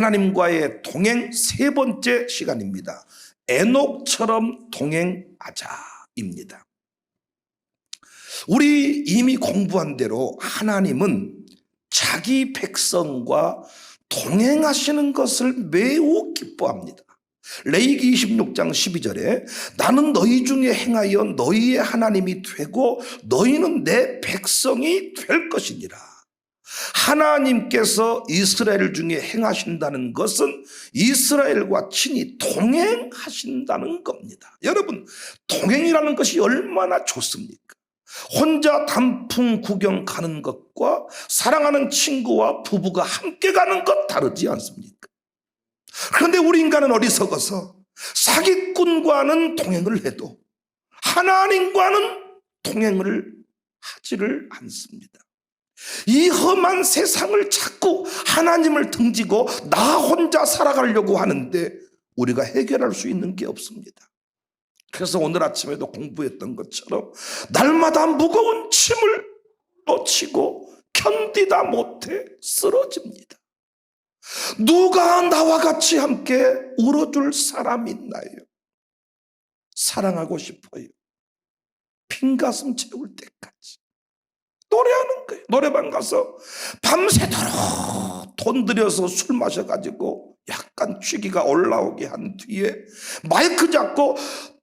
하나님과의 동행 세 번째 시간입니다. 에녹처럼 동행하자입니다. 우리 이미 공부한 대로 하나님은 자기 백성과 동행하시는 것을 매우 기뻐합니다. 레위기 26장 12절에 나는 너희 중에 행하여 너희의 하나님이 되고 너희는 내 백성이 될 것이니라. 하나님께서 이스라엘 중에 행하신다는 것은 이스라엘과 친히 동행하신다는 겁니다. 여러분, 동행이라는 것이 얼마나 좋습니까? 혼자 단풍 구경 가는 것과 사랑하는 친구와 부부가 함께 가는 것 다르지 않습니까? 그런데 우리 인간은 어리석어서 사기꾼과는 동행을 해도 하나님과는 동행을 하지를 않습니다. 이 험한 세상을 자꾸 하나님을 등지고 나 혼자 살아가려고 하는데 우리가 해결할 수 있는 게 없습니다. 그래서 오늘 아침에도 공부했던 것처럼 날마다 무거운 짐을 놓치고 견디다 못해 쓰러집니다. 누가 나와 같이 함께 울어줄 사람 있나요? 사랑하고 싶어요. 빈 가슴 채울 때까지 노래하는 거예요. 노래방 가서 밤새도록 돈 들여서 술 마셔가지고 약간 취기가 올라오게 한 뒤에 마이크 잡고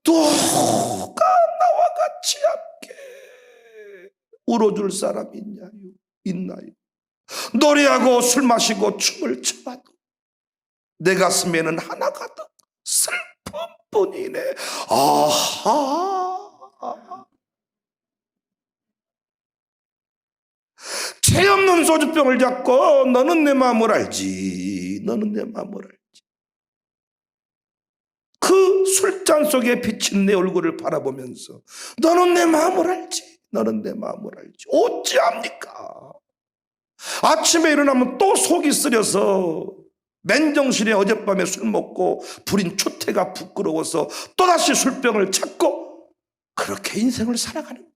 누가 나와 같이 함께 울어줄 사람 있나요? 노래하고 술 마시고 춤을 춰봐도 내 가슴에는 하나 가득 슬픔뿐이네. 아하. 죄 없는 소주병을 잡고 너는 내 마음을 알지. 너는 내 마음을 알지. 그 술잔 속에 비친 내 얼굴을 바라보면서 너는 내 마음을 알지. 너는 내 마음을 알지. 어찌합니까? 아침에 일어나면 또 속이 쓰려서 맨정신에 어젯밤에 술 먹고 부린 추태가 부끄러워서 또다시 술병을 찾고 그렇게 인생을 살아가는 거예요.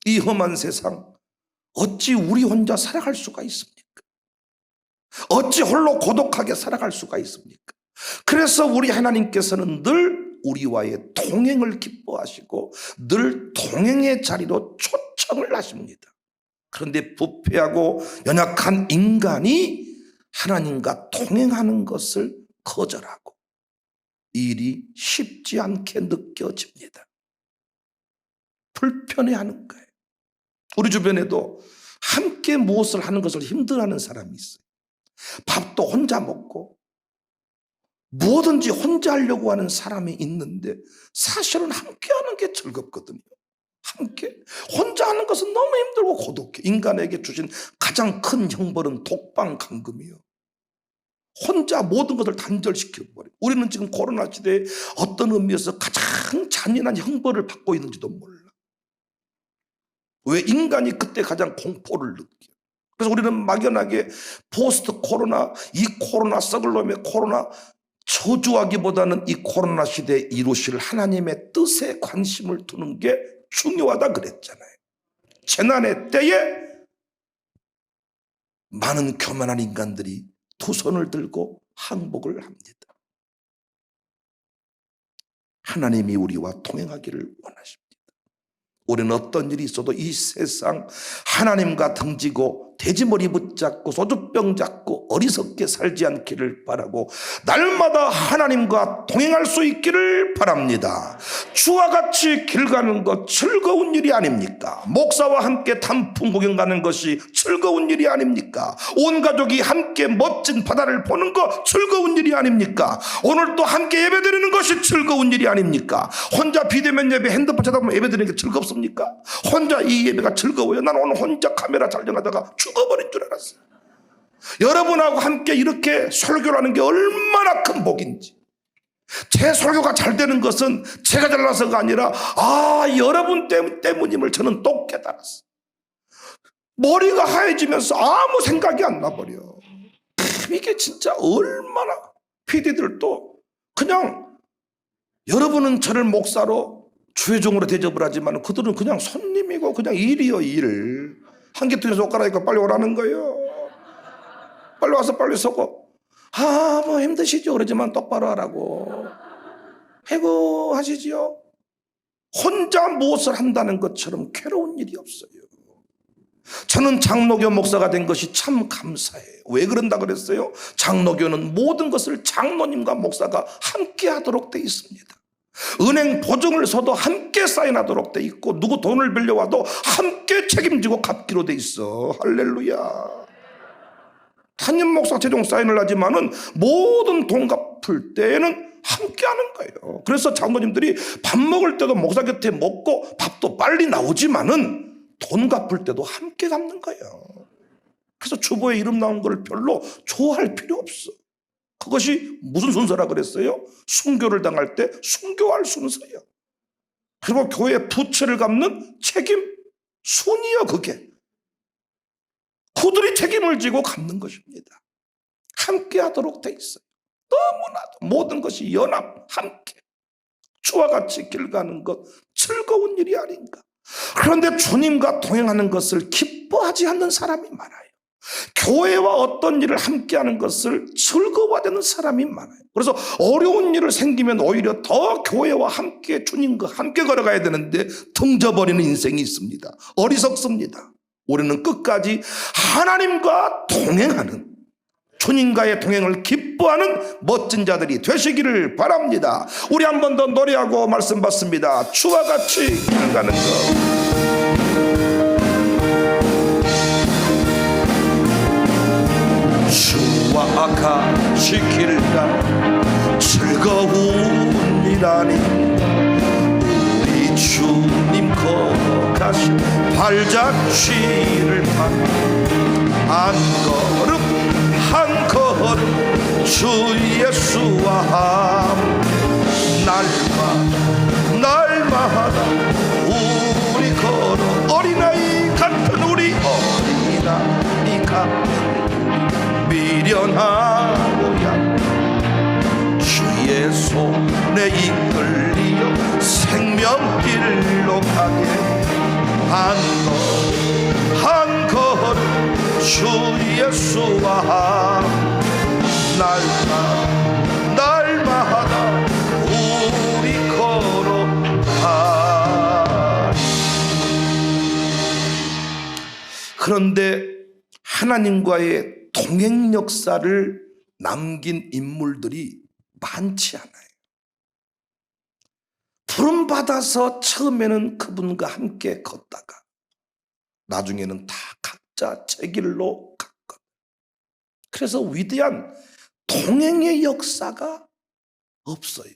이 험한 세상 어찌 우리 혼자 살아갈 수가 있습니까? 어찌 홀로 고독하게 살아갈 수가 있습니까? 그래서 우리 하나님께서는 늘 우리와의 동행을 기뻐하시고 늘 동행의 자리로 초청을 하십니다. 그런데 부패하고 연약한 인간이 하나님과 동행하는 것을 거절하고 일이 쉽지 않게 느껴집니다. 불편해하는 거예요. 우리 주변에도 함께 무엇을 하는 것을 힘들어하는 사람이 있어요. 밥도 혼자 먹고 뭐든지 혼자 하려고 하는 사람이 있는데 사실은 함께 하는 게 즐겁거든요. 함께 혼자 하는 것은 너무 힘들고 고독해. 인간에게 주신 가장 큰 형벌은 독방감금이요. 혼자 모든 것을 단절시켜버려요. 우리는 지금 코로나 시대에 어떤 의미에서 가장 잔인한 형벌을 받고 있는지도 몰라. 왜 인간이 그때 가장 공포를 느껴. 그래서 우리는 막연하게 포스트 코로나, 이 코로나 썩을 놈의 코로나 저주하기보다는 이 코로나 시대에 이루실 하나님의 뜻에 관심을 두는 게 중요하다 그랬잖아요. 재난의 때에 많은 교만한 인간들이 두 손을 들고 항복을 합니다. 하나님이 우리와 동행하기를 원하십니다. 우리는 어떤 일이 있어도 이 세상 하나님과 등지고 돼지머리 붙잡고 소주병 잡고 어리석게 살지 않기를 바라고 날마다 하나님과 동행할 수 있기를 바랍니다. 주와 같이 길 가는 것 즐거운 일이 아닙니까? 목사와 함께 단풍 구경 가는 것이 즐거운 일이 아닙니까? 온 가족이 함께 멋진 바다를 보는 것 즐거운 일이 아닙니까? 오늘 또 함께 예배드리는 것이 즐거운 일이 아닙니까? 혼자 비대면 예배 핸드폰 찾아보면 예배드리는 게 즐겁습니까? 혼자 이 예배가 즐거워요. 난 오늘 혼자 카메라 촬영하다가 죽어버린 줄 알았어요. 여러분하고 함께 이렇게 설교를 하는 게 얼마나 큰 복인지. 제 설교가 잘 되는 것은 제가 잘나서가 아니라 여러분 때문임을 저는 또 깨달았어요. 머리가 하얘지면서 아무 생각이 안 나버려. 이게 진짜 얼마나 PD들도 그냥 여러분은 저를 목사로 주회종으로 대접을 하지만 그들은 그냥 손님이고 그냥 일이요 일. 한개통에 손가락이니까 빨리 오라는 거예요. 빨리 와서 빨리 서고, 뭐 힘드시죠? 그러지만 똑바로 하라고. 해고하시지요? 혼자 무엇을 한다는 것처럼 괴로운 일이 없어요. 저는 장로교 목사가 된 것이 참 감사해요. 왜 그런다 그랬어요? 장로교는 모든 것을 장로님과 목사가 함께 하도록 돼 있습니다. 은행 보증을 서도 함께 사인하도록 돼 있고, 누구 돈을 빌려와도 함께 책임지고 갚기로 돼 있어. 할렐루야. 담임 목사 최종 사인을 하지만은 모든 돈 갚을 때에는 함께 하는 거예요. 그래서 장로님들이 밥 먹을 때도 목사 곁에 먹고 밥도 빨리 나오지만은 돈 갚을 때도 함께 갚는 거예요. 그래서 주보에 이름 나온 걸 별로 좋아할 필요 없어. 그것이 무슨 순서라 그랬어요? 순교를 당할 때 순교할 순서예요. 그리고 교회 부채를 갚는 책임 순이요. 그게 그들이 책임을 지고 갚는 것입니다. 함께 하도록 돼 있어요. 너무나도 모든 것이 연합 함께 주와 같이 길 가는 것 즐거운 일이 아닌가. 그런데 주님과 동행하는 것을 기뻐하지 않는 사람이 많아요. 교회와 어떤 일을 함께하는 것을 즐거워하는 사람이 많아요. 그래서 어려운 일을 생기면 오히려 더 교회와 함께 주님과 함께 걸어가야 되는데 등져버리는 인생이 있습니다. 어리석습니다. 우리는 끝까지 하나님과 동행하는, 주님과의 동행을 기뻐하는 멋진 자들이 되시기를 바랍니다. 우리 한 번 더 노래하고 말씀 받습니다. 주와 같이 길 가는 것. 주와 같이 길 가는 즐거운 일 아닌가. 우리 주님 걸어가신 발자취를 한 걸음 한 걸음 주 예수와 함께 날마다 우리 걸어 어린아이 같은 우리 어린아이 같은 미련하고야 주의 손에 이끌리어 생명길로 가게 한 걸음 주 예수와 날마다 우리 걸어가리. 그런데 하나님과의 동행 역사를 남긴 인물들이 많지 않아요. 부름 받아서 처음에는 그분과 함께 걷다가 나중에는 다 각자 제 길로 갔거든요. 그래서 위대한 동행의 역사가 없어요.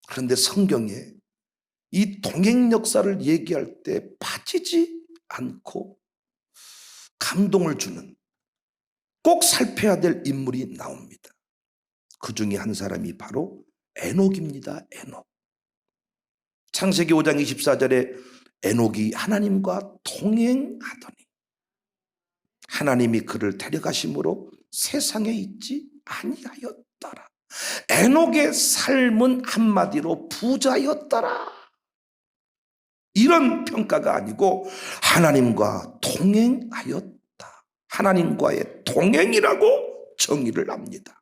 그런데 성경에 이 동행 역사를 얘기할 때 빠지지 않고 감동을 주는, 꼭 살펴야 될 인물이 나옵니다. 그 중에 한 사람이 바로 에녹입니다. 에녹. 창세기 5장 24절에 에녹이 하나님과 동행하더니 하나님이 그를 데려가심으로 세상에 있지 아니하였더라. 에녹의 삶은 한마디로 부자였더라. 이런 평가가 아니고 하나님과 동행하였다. 하나님과의 동행이라고 정의를 합니다.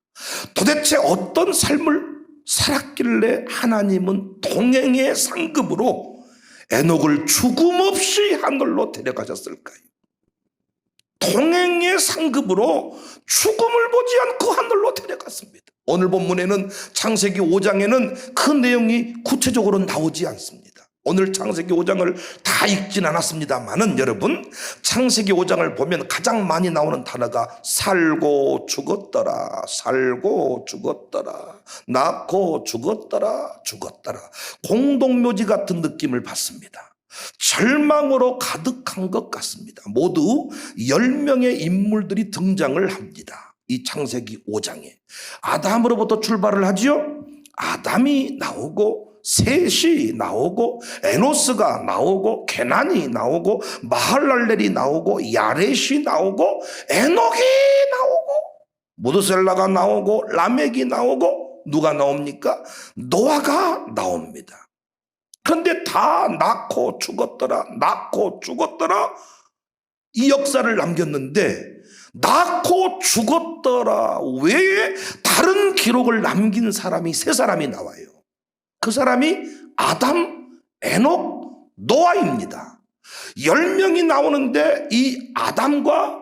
도대체 어떤 삶을 살았길래 하나님은 동행의 상급으로 에녹을 죽음 없이 하늘로 데려가셨을까요? 동행의 상급으로 죽음을 보지 않고 하늘로 데려갔습니다. 오늘 본문에는 창세기 5장에는 그 내용이 구체적으로 나오지 않습니다. 오늘 창세기 5장을 다 읽진 않았습니다만은 여러분, 창세기 5장을 보면 가장 많이 나오는 단어가 살고 죽었더라, 살고 죽었더라, 낳고 죽었더라, 죽었더라. 공동묘지 같은 느낌을 받습니다. 절망으로 가득한 것 같습니다. 모두 10명의 인물들이 등장을 합니다. 이 창세기 5장에 아담으로부터 출발을 하지요. 아담이 나오고 셋이 나오고 에노스가 나오고 게난이 나오고 마할랄렐이 나오고 야렛이 나오고 에녹이 나오고 무드셀라가 나오고 라멕이 나오고 누가 나옵니까? 노아가 나옵니다. 그런데 다 낳고 죽었더라, 낳고 죽었더라, 이 역사를 남겼는데 낳고 죽었더라 외에 다른 기록을 남긴 사람이 세 사람이 나와요. 그 사람이 아담, 에녹, 노아입니다. 10명이 나오는데 이 아담과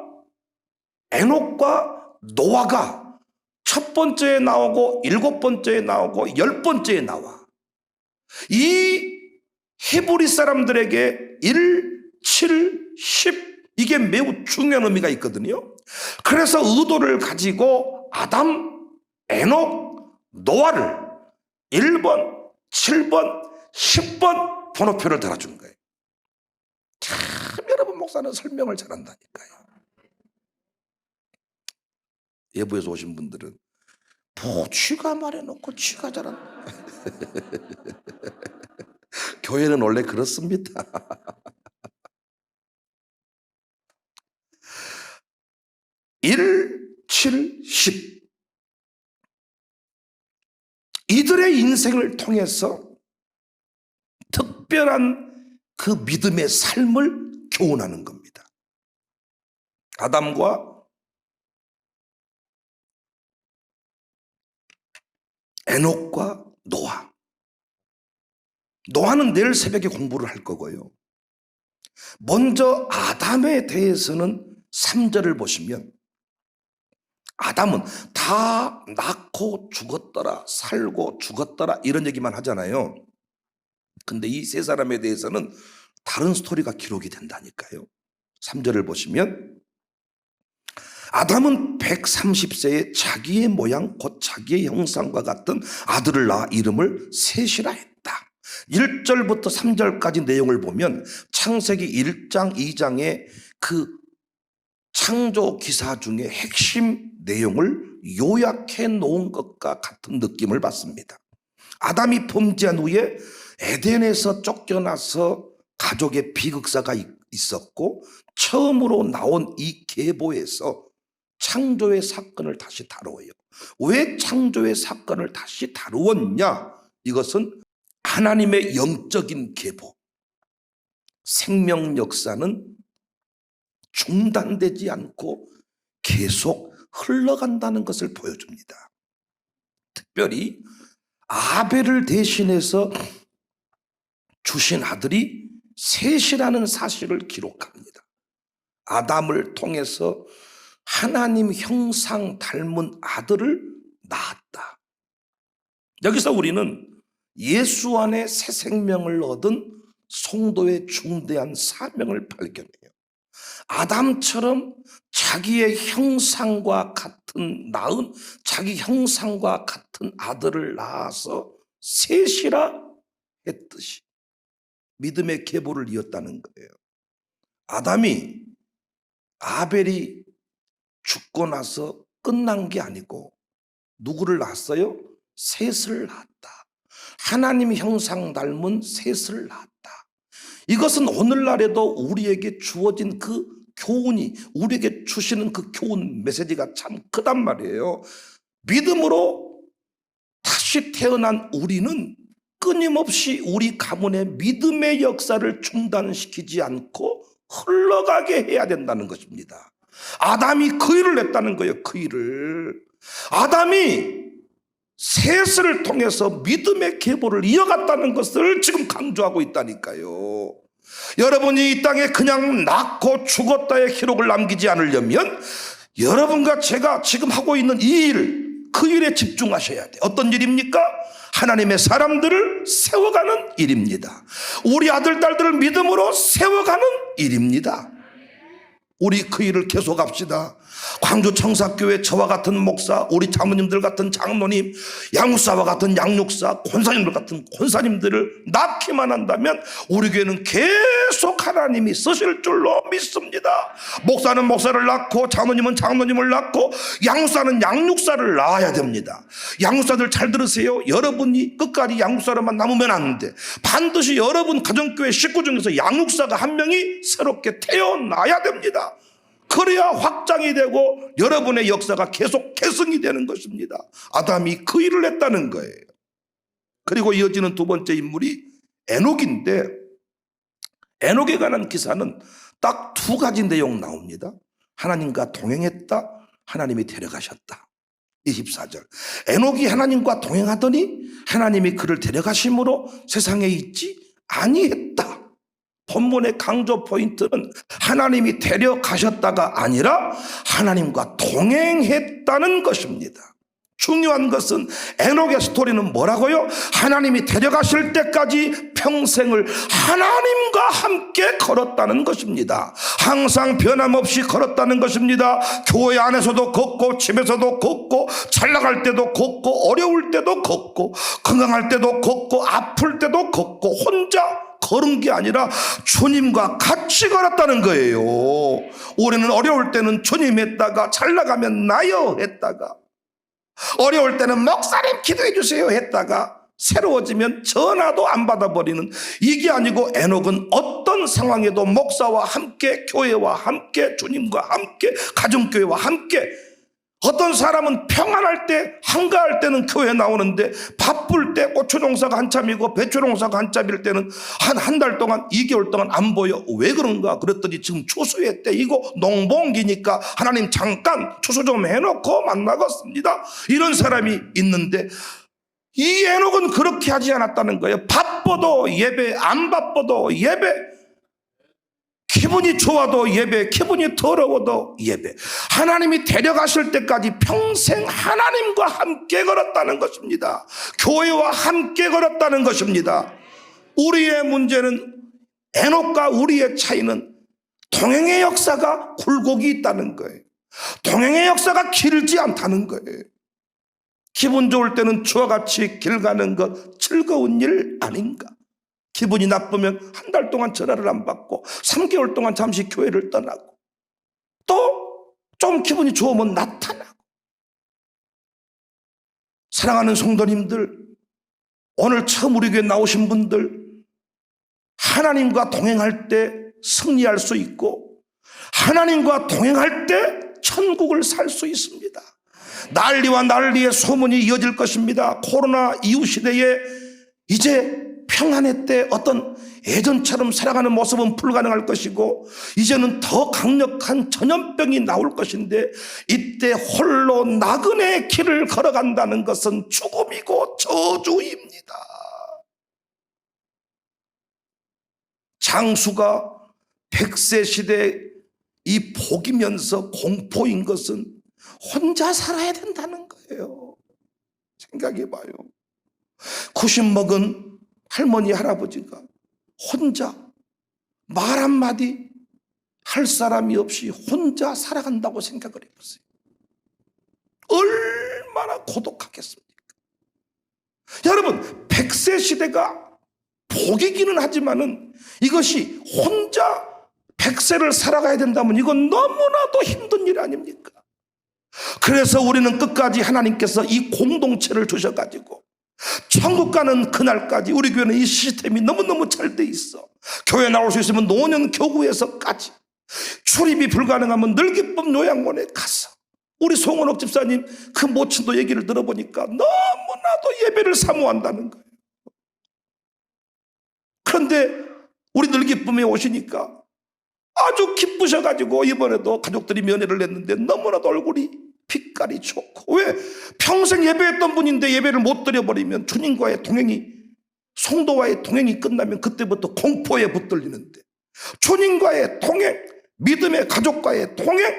에녹과 노아가 첫 번째에 나오고 7번째에 나오고 10번째에 나와. 이 히브리 사람들에게 1, 7, 10 이게 매우 중요한 의미가 있거든요. 그래서 의도를 가지고 아담, 에녹, 노아를 1번, 7번, 10번 번호표를 달아준 거예요. 참 여러분, 목사는 설명을 잘한다니까요. 예부에서 오신 분들은 쥐가 말해놓고 쥐가 잘한다. 교회는 원래 그렇습니다. 일, 7, 10 이들의 인생을 통해서 특별한 그 믿음의 삶을 교훈하는 겁니다. 아담과 에녹과 노아. 노아는 내일 새벽에 공부를 할 거고요. 먼저 아담에 대해서는 3절을 보시면 아담은 다 낳고 죽었더라, 살고 죽었더라 이런 얘기만 하잖아요. 근데 이 세 사람에 대해서는 다른 스토리가 기록이 된다니까요. 3절을 보시면 아담은 130세에 자기의 모양 곧 자기의 형상과 같은 아들을 낳아 이름을 셋이라 했다. 1절부터 3절까지 내용을 보면 창세기 1장 2장의 그 창조 기사 중에 핵심 내용을 요약해 놓은 것과 같은 느낌을 받습니다. 아담이 범죄한 후에 에덴에서 쫓겨나서 가족의 비극사가 있었고 처음으로 나온 이 계보에서 창조의 사건을 다시 다루어요. 왜 창조의 사건을 다시 다루었냐? 이것은 하나님의 영적인 계보, 생명 역사는 중단되지 않고 계속 흘러간다는 것을 보여줍니다. 특별히 아벨을 대신해서 주신 아들이 셋이라는 사실을 기록합니다. 아담을 통해서 하나님 형상 닮은 아들을 낳았다. 여기서 우리는 예수 안에 새 생명을 얻은 성도의 중대한 사명을 발견해요. 아담처럼 자기의 형상과 같은 낳은 자기 형상과 같은 아들을 낳아서 셋이라 했듯이 믿음의 계보를 이었다는 거예요. 아담이 아벨이 죽고 나서 끝난 게 아니고 누구를 낳았어요? 셋을 낳았다. 하나님 형상 닮은 셋을 낳았다. 이것은 오늘날에도 우리에게 주어진 그 교훈이, 우리에게 주시는 그 교훈 메시지가 참 크단 말이에요. 믿음으로 다시 태어난 우리는 끊임없이 우리 가문의 믿음의 역사를 중단시키지 않고 흘러가게 해야 된다는 것입니다. 아담이 그 일을 했다는 거예요. 그 일을. 아담이 셋을 통해서 믿음의 계보를 이어갔다는 것을 지금 강조하고 있다니까요. 여러분이 이 땅에 그냥 낳고 죽었다의 기록을 남기지 않으려면 여러분과 제가 지금 하고 있는 이 일, 그 일에 집중하셔야 돼요. 어떤 일입니까? 하나님의 사람들을 세워가는 일입니다. 우리 아들, 딸들을 믿음으로 세워가는 일입니다. 우리 그 일을 계속합시다. 광주 청사교회 저와 같은 목사, 우리 장모님들 같은 장로님, 양육사와 같은 양육사, 권사님들 같은 권사님들을 낳기만 한다면 우리 교회는 계속 하나님이 쓰실 줄로 믿습니다. 목사는 목사를 낳고 장로님은 장로님을 낳고 양육사는 양육사를 낳아야 됩니다. 양육사들 잘 들으세요. 여러분이 끝까지 양육사로만 남으면 안 돼. 반드시 여러분 가정교회 식구 중에서 양육사가 한 명이 새롭게 태어나야 됩니다. 그래야 확장이 되고 여러분의 역사가 계속 계승이 되는 것입니다. 아담이 그 일을 했다는 거예요. 그리고 이어지는 두 번째 인물이 에녹인데, 에녹에 관한 기사는 딱 두 가지 내용 나옵니다. 하나님과 동행했다. 하나님이 데려가셨다. 24절. 에녹이 하나님과 동행하더니 하나님이 그를 데려가심으로 세상에 있지 아니했다. 본문의 강조 포인트는 하나님이 데려가셨다가 아니라 하나님과 동행했다는 것입니다. 중요한 것은 에녹의 스토리는 뭐라고요? 하나님이 데려가실 때까지 평생을 하나님과 함께 걸었다는 것입니다. 항상 변함없이 걸었다는 것입니다. 교회 안에서도 걷고 집에서도 걷고 잘 나갈 때도 걷고 어려울 때도 걷고 건강할 때도 걷고 아플 때도 걷고 혼자 걸은 게 아니라 주님과 같이 걸었다는 거예요. 우리는 어려울 때는 주님 했다가 잘 나가면 나여 했다가 어려울 때는 목사님 기도해 주세요 했다가 새로워지면 전화도 안 받아버리는 이게 아니고 에녹은 어떤 상황에도 목사와 함께 교회와 함께 주님과 함께 가정교회와 함께 어떤 사람은 평안할 때 한가할 때는 교회 나오는데 바쁠 때 고추농사가 한참이고 배추농사가 한참일 때는 한 달 동안 2개월 동안 안 보여. 왜 그런가 그랬더니 지금 추수의 때이고 농번기니까 하나님 잠깐 추수 좀 해놓고 만나겠습니다. 이런 사람이 있는데 이 에녹은 그렇게 하지 않았다는 거예요. 바빠도 예배, 안 바빠도 예배, 기분이 좋아도 예배, 기분이 더러워도 예배. 하나님이 데려가실 때까지 평생 하나님과 함께 걸었다는 것입니다. 교회와 함께 걸었다는 것입니다. 우리의 문제는 에녹과 우리의 차이는 동행의 역사가 굴곡이 있다는 거예요. 동행의 역사가 길지 않다는 거예요. 기분 좋을 때는 주와 같이 길 가는 것 즐거운 일 아닌가? 기분이 나쁘면 한 달 동안 전화를 안 받고 3개월 동안 잠시 교회를 떠나고 또 좀 기분이 좋으면 나타나고. 사랑하는 성도님들, 오늘 처음 우리 교회 나오신 분들 하나님과 동행할 때 승리할 수 있고 하나님과 동행할 때 천국을 살 수 있습니다. 난리와 난리의 소문이 이어질 것입니다. 코로나 이후 시대에 이제 평안의 때 어떤 예전처럼 살아가는 모습은 불가능할 것이고 이제는 더 강력한 전염병이 나올 것인데 이때 홀로 나그네 길을 걸어간다는 것은 죽음이고 저주입니다. 장수가 100세 시대에 이 복이면서 공포인 것은 혼자 살아야 된다는 거예요. 생각해봐요. 90 먹은 할머니 할아버지가 혼자 말 한마디 할 사람이 없이 혼자 살아간다고 생각을 해보세요. 얼마나 고독하겠습니까? 여러분 100세 시대가 복이기는 하지만은 이것이 혼자 100세를 살아가야 된다면 이건 너무나도 힘든 일 아닙니까? 그래서 우리는 끝까지 하나님께서 이 공동체를 주셔가지고 천국 가는 그날까지 우리 교회는 이 시스템이 너무너무 잘 돼 있어. 교회 나올 수 있으면 노년 교구에서까지 출입이 불가능하면 늘기쁨 요양원에 가서 우리 송원옥 집사님 그 모친도 얘기를 들어보니까 너무나도 예배를 사모한다는 거예요. 그런데 우리 늘기쁨에 오시니까 아주 기쁘셔가지고 이번에도 가족들이 면회를 냈는데 너무나도 얼굴이 빛깔이 좋고. 왜? 평생 예배했던 분인데 예배를 못 드려버리면 주님과의 동행이, 성도와의 동행이 끝나면 그때부터 공포에 붙들리는데 주님과의 동행, 믿음의 가족과의 동행,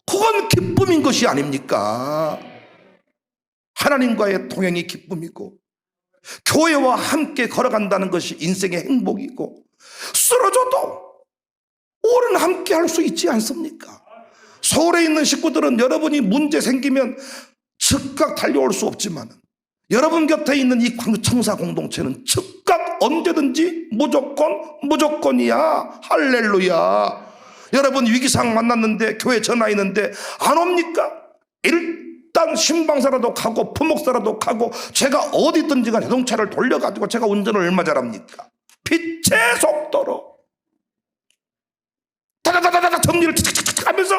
그건 기쁨인 것이 아닙니까? 하나님과의 동행이 기쁨이고 교회와 함께 걸어간다는 것이 인생의 행복이고 쓰러져도 우리는 함께 할 수 있지 않습니까? 서울에 있는 식구들은 여러분이 문제 생기면 즉각 달려올 수 없지만 여러분 곁에 있는 이 청사 공동체는 즉각 언제든지 무조건이야. 할렐루야. 여러분 위기상 만났는데 교회 전화했는데 안 옵니까? 일단 신방사라도 가고 부목사라도 가고 제가 어디 있든지 간 자동차를 돌려가지고 제가 운전을 얼마 잘합니까? 빛의 속도로 다다다다다 정리를 칙칙칙 하면서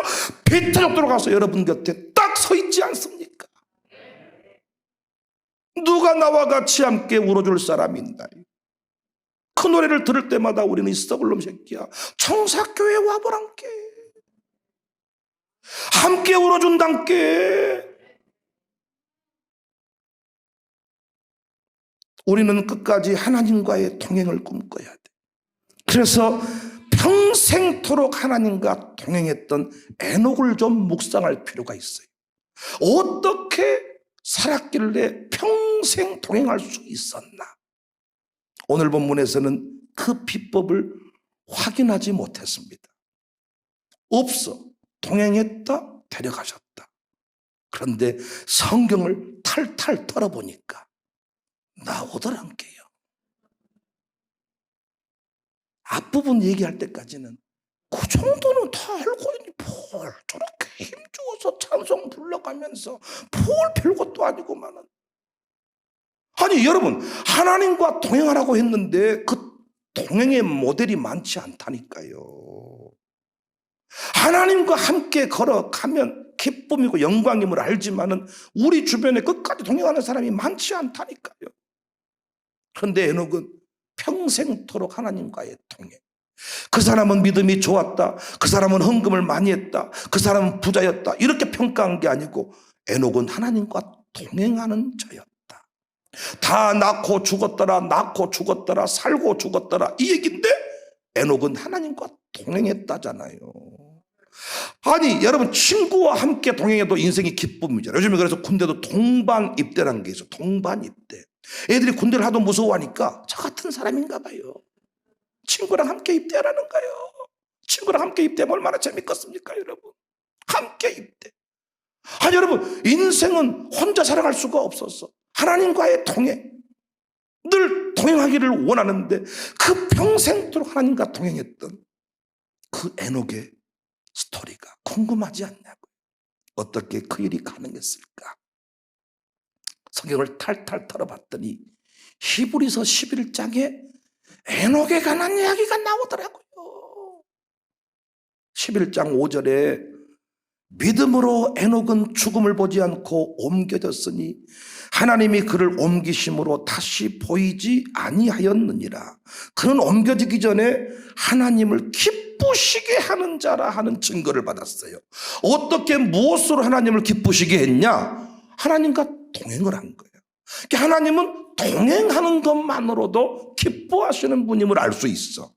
빛의 속도로 가서 여러분 곁에 딱 서 있지 않습니까? 누가 나와 같이 함께 울어줄 사람이 있나요? 그 노래를 들을 때마다 우리는 이 썩을 놈 새끼야 청사교회 와보란께 함께 울어준단께. 우리는 끝까지 하나님과의 동행을 꿈꿔야 돼. 그래서 평생토록 하나님과 동행했던 에녹을 좀 묵상할 필요가 있어요. 어떻게 살았길래 평생 동행할 수 있었나? 오늘 본문에서는 그 비법을 확인하지 못했습니다. 없어. 동행했다, 데려가셨다. 그런데 성경을 탈탈 털어보니까 나오더란게요. 앞부분 얘기할 때까지는 그 정도는 다 알고 있니 뭘 저렇게 힘주어서 찬송 불러가면서 뭘 별것도 아니고만은. 아니 여러분, 하나님과 동행하라고 했는데 그 동행의 모델이 많지 않다니까요. 하나님과 함께 걸어가면 기쁨이고 영광임을 알지만은 우리 주변에 끝까지 동행하는 사람이 많지 않다니까요. 그런데 에녹은 평생토록 하나님과의 동행. 그 사람은 믿음이 좋았다, 그 사람은 헌금을 많이 했다, 그 사람은 부자였다, 이렇게 평가한 게 아니고 에녹은 하나님과 동행하는 자였다. 다 낳고 죽었더라, 낳고 죽었더라, 살고 죽었더라, 이 얘기인데 에녹은 하나님과 동행했다잖아요. 아니 여러분, 친구와 함께 동행해도 인생이 기쁨이잖아요. 요즘에 그래서 군대도 동반 입대라는 게 있어. 동반 입대. 애들이 군대를 하도 무서워하니까 저 같은 사람인가 봐요. 친구랑 함께 입대하라는 거예요. 친구랑 함께 입대하면 얼마나 재밌겠습니까 여러분. 함께 입대. 아니 여러분, 인생은 혼자 살아갈 수가 없었어. 하나님과의 동행, 늘 동행하기를 원하는데 그 평생도록 하나님과 동행했던 그 에녹의 스토리가 궁금하지 않냐고요. 어떻게 그 일이 가능했을까? 성경을 탈탈 털어봤더니 히브리서 11장에 에녹에 관한 이야기가 나오더라고요. 11장 5절에 믿음으로 에녹은 죽음을 보지 않고 옮겨졌으니 하나님이 그를 옮기심으로 다시 보이지 아니하였느니라. 그는 옮겨지기 전에 하나님을 기쁘시게 하는 자라 하는 증거를 받았어요. 어떻게 무엇으로 하나님을 기쁘시게 했냐? 하나님과 동행을 한 거예요. 하나님은 동행하는 것만으로도 기뻐하시는 분임을 알 수 있어.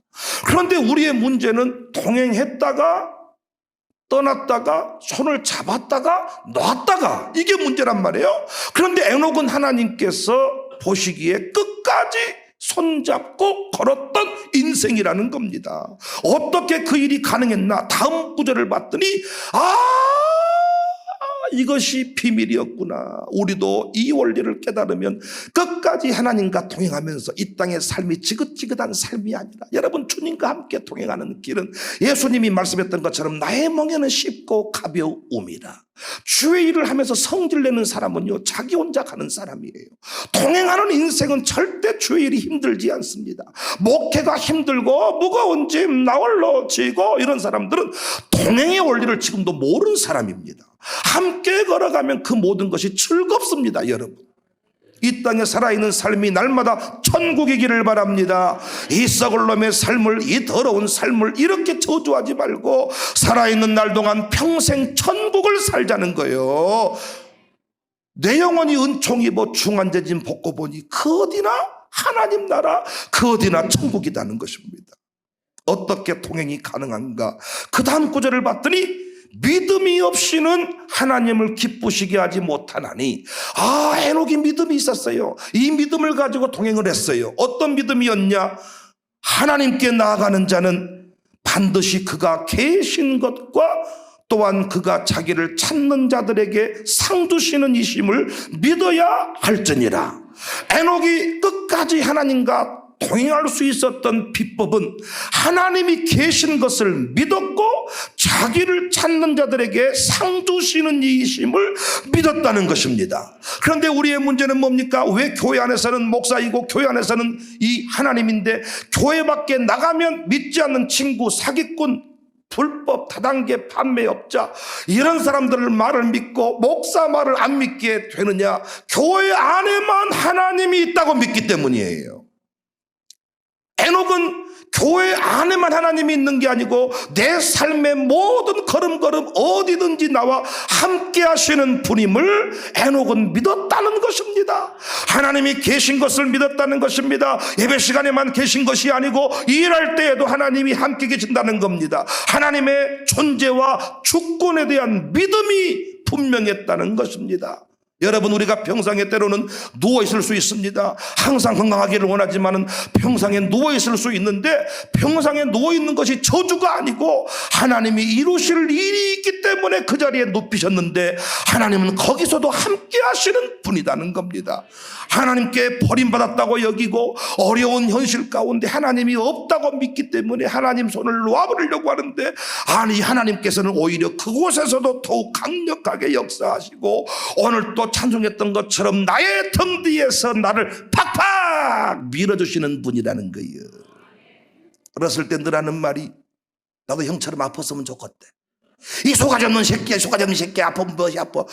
그런데 우리의 문제는 동행했다가 떠났다가 손을 잡았다가 놨다가, 이게 문제란 말이에요. 그런데 에녹은 하나님께서 보시기에 끝까지 손잡고 걸었던 인생이라는 겁니다. 어떻게 그 일이 가능했나? 다음 구절을 봤더니 이것이 비밀이었구나. 우리도 이 원리를 깨달으면 끝까지 하나님과 동행하면서 이 땅의 삶이 지긋지긋한 삶이 아니라, 여러분, 주님과 함께 동행하는 길은 예수님이 말씀했던 것처럼 나의 멍에는 쉽고 가벼움이라. 주의 일을 하면서 성질내는 사람은요, 자기 혼자 가는 사람이에요. 동행하는 인생은 절대 주의 일이 힘들지 않습니다. 목회가 힘들고 무거운 짐 나 홀로 지고 이런 사람들은 동행의 원리를 지금도 모르는 사람입니다. 함께 걸어가면 그 모든 것이 즐겁습니다. 여러분, 이 땅에 살아있는 삶이 날마다 천국이기를 바랍니다. 이 썩을 놈의 삶을, 이 더러운 삶을 이렇게 저주하지 말고 살아있는 날 동안 평생 천국을 살자는 거예요. 내 영혼이 은총 입어 중환자진 벗고 보니 그 어디나 하나님 나라, 그 어디나 천국이라는 것입니다. 어떻게 동행이 가능한가? 그 다음 구절을 봤더니 믿음이 없이는 하나님을 기쁘시게 하지 못하나니. 에녹이 믿음이 있었어요. 이 믿음을 가지고 동행을 했어요. 어떤 믿음이었냐? 하나님께 나아가는 자는 반드시 그가 계신 것과 또한 그가 자기를 찾는 자들에게 상 주시는 이심을 믿어야 할지니라. 에녹이 끝까지 하나님과 동행할 수 있었던 비법은 하나님이 계신 것을 믿었고 자기를 찾는 자들에게 상 주시는 이심을 믿었다는 것입니다. 그런데 우리의 문제는 뭡니까? 왜 교회 안에서는 목사이고 교회 안에서는 이 하나님인데 교회 밖에 나가면 믿지 않는 친구, 사기꾼, 불법 다단계 판매업자, 이런 사람들을 말을 믿고 목사 말을 안 믿게 되느냐? 교회 안에만 하나님이 있다고 믿기 때문이에요. 에녹은 교회 안에만 하나님이 있는 게 아니고 내 삶의 모든 걸음걸음 어디든지 나와 함께 하시는 분임을 에녹은 믿었다는 것입니다. 하나님이 계신 것을 믿었다는 것입니다. 예배 시간에만 계신 것이 아니고 일할 때에도 하나님이 함께 계신다는 겁니다. 하나님의 존재와 주권에 대한 믿음이 분명했다는 것입니다. 여러분, 우리가 평상에 때로는 누워있을 수 있습니다. 항상 건강하기를 원하지만 평상에 누워있을 수 있는데, 평상에 누워있는 것이 저주가 아니고 하나님이 이루실 일이 있기 때문에 그 자리에 눕히셨는데, 하나님은 거기서도 함께 하시는 분이라는 겁니다. 하나님께 버림받았다고 여기고 어려운 현실 가운데 하나님이 없다고 믿기 때문에 하나님 손을 놓아버리려고 하는데, 아니, 하나님께서는 오히려 그곳에서도 더욱 강력하게 역사하시고, 오늘 또 찬송했던 것처럼 나의 등 뒤에서 나를 팍팍 밀어주시는 분이라는 거예요. 어렸을 때 늘 하는 말이, 나도 형처럼 아팠으면 좋겠대. 이 속아지 없는 새끼야, 속아지 없는 새끼야, 아프면 무엇이 아파.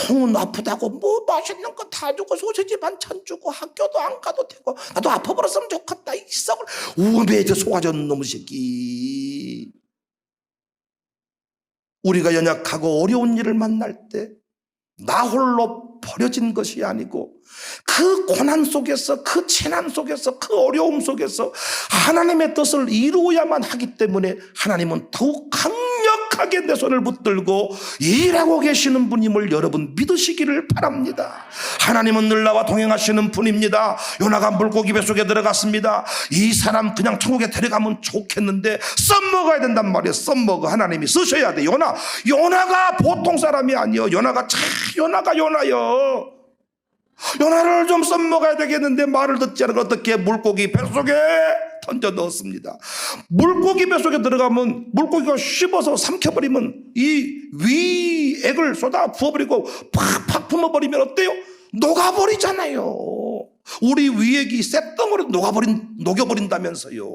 형은 아프다고 뭐 맛있는 거 다 주고 소세지 반찬 주고 학교도 안 가도 되고, 나도 아파버렸으면 좋겠다. 이 썩을 우매해져 속아지 없는 놈의 새끼. 우리가 연약하고 어려운 일을 만날 때 나 홀로 버려진 것이 아니고, 그 고난 속에서, 그 재난 속에서, 그 어려움 속에서 하나님의 뜻을 이루어야만 하기 때문에 하나님은 더욱 강력하게 내 손을 붙들고 일하고 계시는 분임을 여러분 믿으시기를 바랍니다. 하나님은 늘 나와 동행하시는 분입니다. 요나가 물고기 뱃속에 들어갔습니다. 이 사람 그냥 천국에 데려가면 좋겠는데 썩먹어야 된단 말이에요. 썩먹어. 하나님이 쓰셔야 돼. 요나가 보통 사람이 아니요. 요나가 요나요. 요나를 좀 썩먹어야 되겠는데 말을 듣지 않고 어떻게 물고기 뱃속에 던져 넣었습니다. 물고기 뱃속에 들어가면 물고기가 씹어서 삼켜버리면 이 위액을 쏟아 부어버리고 팍팍 품어버리면 어때요? 녹아버리잖아요. 우리 위액이 쇳덩어리로 녹여버린다면서요.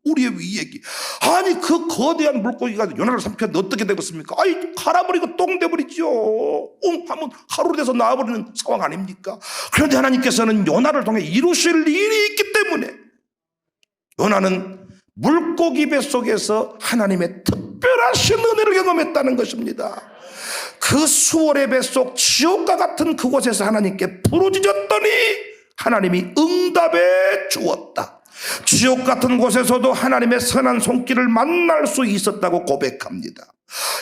우리의 위액이. 아니, 그 거대한 물고기가 요나를 삼켰는데 어떻게 되겠습니까? 아이, 갈아버리고 똥 돼버리죠. 하면 하루 돼서 나와버리는 상황 아닙니까? 그런데 하나님께서는 요나를 통해 이루실 일이 있기 때문에 요나는 물고기 뱃속에서 하나님의 특별하신 은혜를 경험했다는 것입니다. 그 수월의 뱃속 지옥과 같은 그곳에서 하나님께 부르짖었더니 하나님이 응답해 주었다. 지옥 같은 곳에서도 하나님의 선한 손길을 만날 수 있었다고 고백합니다.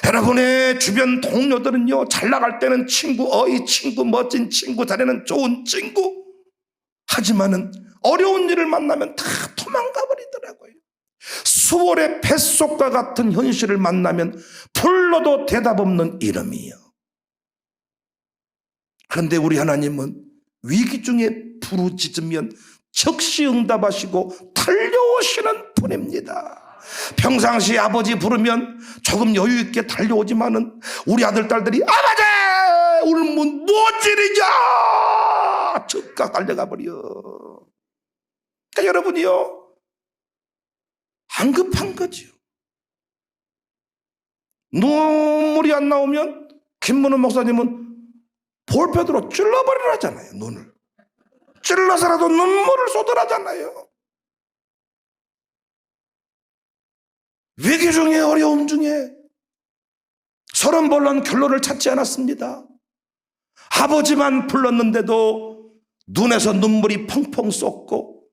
여러분의 주변 동료들은요, 잘 나갈 때는 친구, 어이 친구, 멋진 친구, 자네는 좋은 친구, 하지만은 어려운 일을 만나면 다 도망가 버리더라고요. 수월의 뱃속과 같은 현실을 만나면 불러도 대답 없는 이름이요. 그런데 우리 하나님은 위기 중에 부르짖으면 즉시 응답하시고 달려오시는 분입니다. 평상시 아버지 부르면 조금 여유 있게 달려오지만은 우리 아들 딸들이 아버지 울면 무엇이리자 즉각 달려가 버려. 그러니까 여러분이요, 안 급한 거죠. 눈물이 안 나오면 김문호 목사님은 볼펜으로 찔러버리라잖아요. 눈을 찔러서라도 눈물을 쏟으라잖아요. 위기 중에, 어려움 중에 서른벌런 결론을 찾지 않았습니다. 아버지만 불렀는데도 눈에서 눈물이 펑펑 쏟고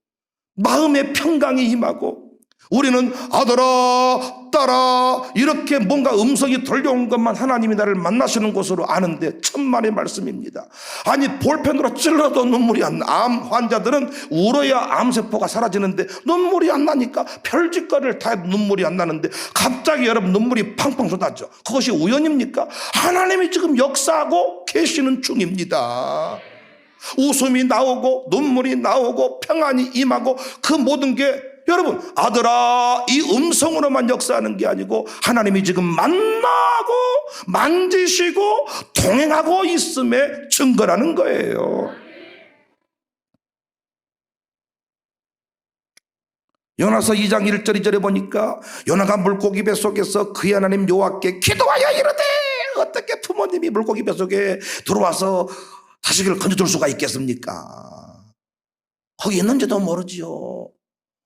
마음의 평강이 임하고, 우리는 아들아 딸아 이렇게 뭔가 음성이 들려온 것만 하나님이 나를 만나시는 곳으로 아는데 천만의 말씀입니다. 아니, 볼펜으로 찔러도 눈물이 안 나. 암 환자들은 울어야 암세포가 사라지는데 눈물이 안 나니까 별짓거리를 다 해도 눈물이 안 나는데 갑자기 여러분 눈물이 팡팡 쏟아져. 그것이 우연입니까? 하나님이 지금 역사하고 계시는 중입니다. 웃음이 나오고 눈물이 나오고 평안이 임하고 그 모든 게 여러분, 아들아 이 음성으로만 역사하는 게 아니고 하나님이 지금 만나고 만지시고 동행하고 있음의 증거라는 거예요. 요나서 2장 1절 2절에 보니까 요나가 물고기 뱃속에서 그의 하나님 여호와께 기도하여 이르되, 어떻게 부모님이 물고기 뱃속에 들어와서 자식을 건져줄 수가 있겠습니까? 거기 있는지도 모르지요.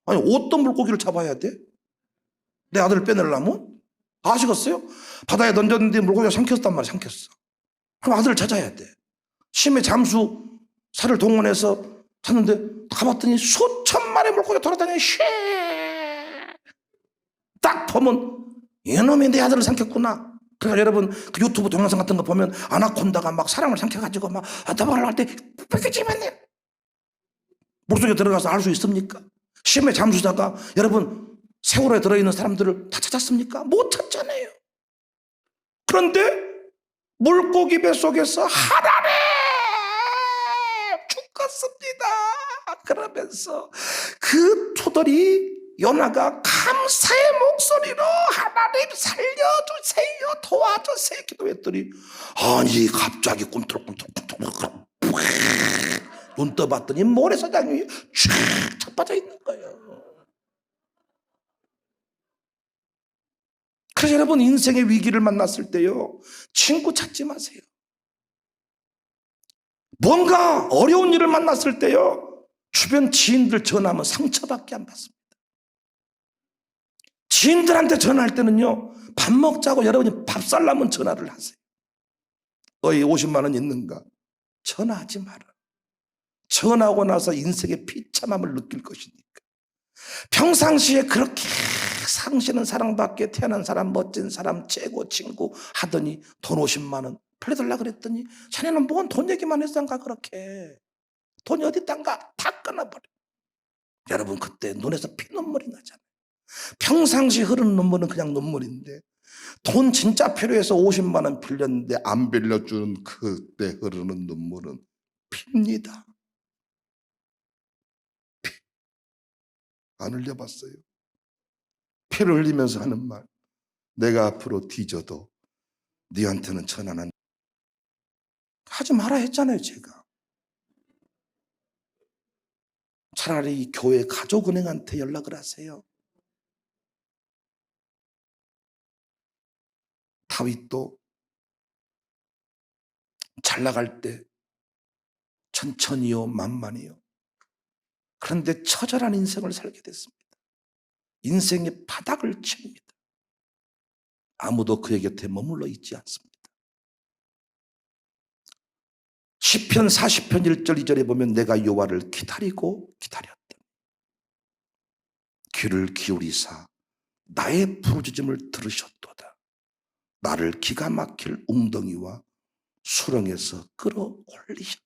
아니 어떤 물고기를 잡아야 돼? 내 아들을 빼내려면? 아시겠어요? 바다에 던졌는데 물고기가 삼켰단 말이야. 삼켰어. 그럼 아들을 찾아야 돼. 심해 잠수사를 동원해서 찾는데 가봤더니 수천 마리 물고기가 돌아다니는 딱 보면 이놈이 내 아들을 삼켰구나. 그러니까 여러분 그 유튜브 동영상 같은 거 보면 아나콘다가 막 사람을 삼켜가지고 막 도망을 할 때 뺏기지만요. 물속에 들어가서 알 수 있습니까? 심해 잠수사가 여러분 세월호에 들어있는 사람들을 다 찾았습니까? 못 찾잖아요. 그런데 물고기 뱃속에서 하나님 죽었습니다. 그러면서 그 토들이 요나가 감사의 목소리로 하나님 살려주세요, 도와주세요 기도했더니 아니 갑자기 꿈틀꿈틀 눈 떠봤더니 모래사장이 쫙 자빠져 있는 거예요. 그래서 여러분 인생의 위기를 만났을 때요 친구 찾지 마세요. 뭔가 어려운 일을 만났을 때요 주변 지인들 전화하면 상처밖에 안 받습니다. 지인들한테 전화할 때는요 밥 먹자고 여러분이 밥 살라면 전화를 하세요. 너희 50만 원 있는가? 전화하지 마라. 전화하고 나서 인생의 비참함을 느낄 것이니까. 평상시에 그렇게 상시는 사랑받게 태어난 사람, 멋진 사람, 최고 친구 하더니 돈 50만 원 빌려달라 그랬더니 자네는 뭔 돈 얘기만 했던가 그렇게. 돈이 어디 있단가? 다 끊어버려. 여러분 그때 눈에서 피눈물이 나잖아요. 평상시 흐르는 눈물은 그냥 눈물인데 돈 진짜 필요해서 50만 원 빌렸는데 안 빌려준 그때 흐르는 눈물은 핍니다. 안 흘려봤어요? 피를 흘리면서 하는 말, 내가 앞으로 뒤져도 너한테는 전화는 하지 마라 했잖아요. 제가 차라리 교회 가족은행한테 연락을 하세요. 다윗도 잘 나갈 때 천천히요 만만히요. 그런데 처절한 인생을 살게 됐습니다. 인생의 바닥을 칩니다. 아무도 그의 곁에 머물러 있지 않습니다. 시편 40편 1절 2절에 보면 내가 여호와를 기다리고 기다렸다. 귀를 기울이사 나의 부르짖음을 들으셨도다. 나를 기가 막힐 웅덩이와 수렁에서 끌어올리셨다.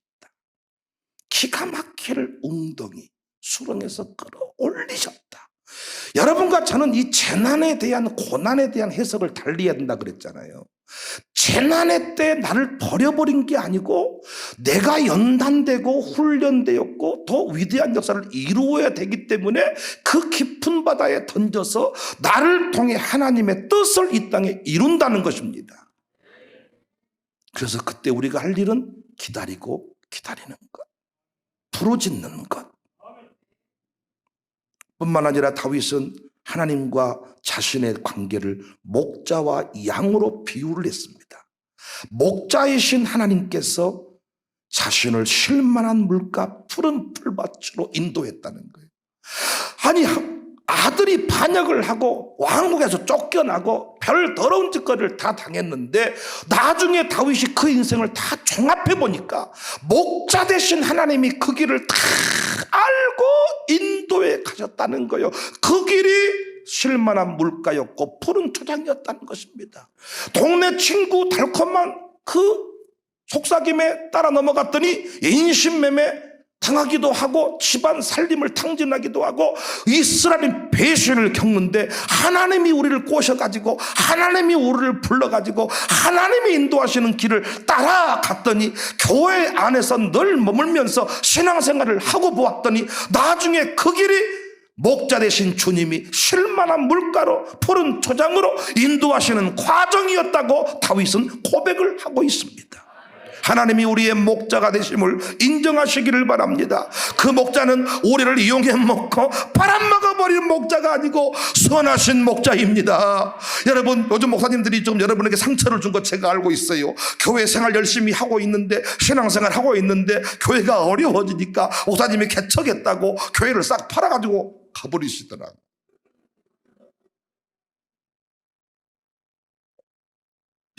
기가 막힐 웅덩이, 수렁에서 끌어올리셨다. 여러분과 저는 이 재난에 대한 고난에 대한 해석을 달리 해야 된다 그랬잖아요. 재난의 때 나를 버려버린 게 아니고 내가 연단되고 훈련되었고 더 위대한 역사를 이루어야 되기 때문에 그 깊은 바다에 던져서 나를 통해 하나님의 뜻을 이 땅에 이룬다는 것입니다. 그래서 그때 우리가 할 일은 기다리고 기다리는 것, 부르짖는 것. 뿐만 아니라 다윗은 하나님과 자신의 관계를 목자와 양으로 비유를 했습니다. 목자이신 하나님께서 자신을 쉴만한 물가 푸른 풀밭으로 인도했다는 거예요. 아니 아들이 반역을 하고 왕국에서 쫓겨나고 별 더러운 짓거리를 다 당했는데 나중에 다윗이 그 인생을 다 종합해 보니까 목자 되신 하나님이 그 길을 다 알고 인도해 가셨다는 거예요. 그 길이 쉴만한 물가였고 푸른 초장이었다는 것입니다. 동네 친구 달콤한 그 속삭임에 따라 넘어갔더니 인신매매 당하기도 하고 집안 살림을 탕진하기도 하고 이스라엘 배신을 겪는데 하나님이 우리를 꼬셔가지고 하나님이 우리를 불러가지고 하나님이 인도하시는 길을 따라갔더니 교회 안에서 늘 머물면서 신앙생활을 하고 보았더니 나중에 그 길이 목자 되신 주님이 쉴만한 물가로 푸른 초장으로 인도하시는 과정이었다고 다윗은 고백을 하고 있습니다. 하나님이 우리의 목자가 되심을 인정하시기를 바랍니다. 그 목자는 우리를 이용해 먹고 팔아먹어버리는 목자가 아니고 선하신 목자입니다. 여러분 요즘 목사님들이 좀 여러분에게 상처를 준 거 제가 알고 있어요. 교회 생활 열심히 하고 있는데 신앙생활 하고 있는데 교회가 어려워지니까 목사님이 개척했다고 교회를 싹 팔아가지고 가버리시더라고.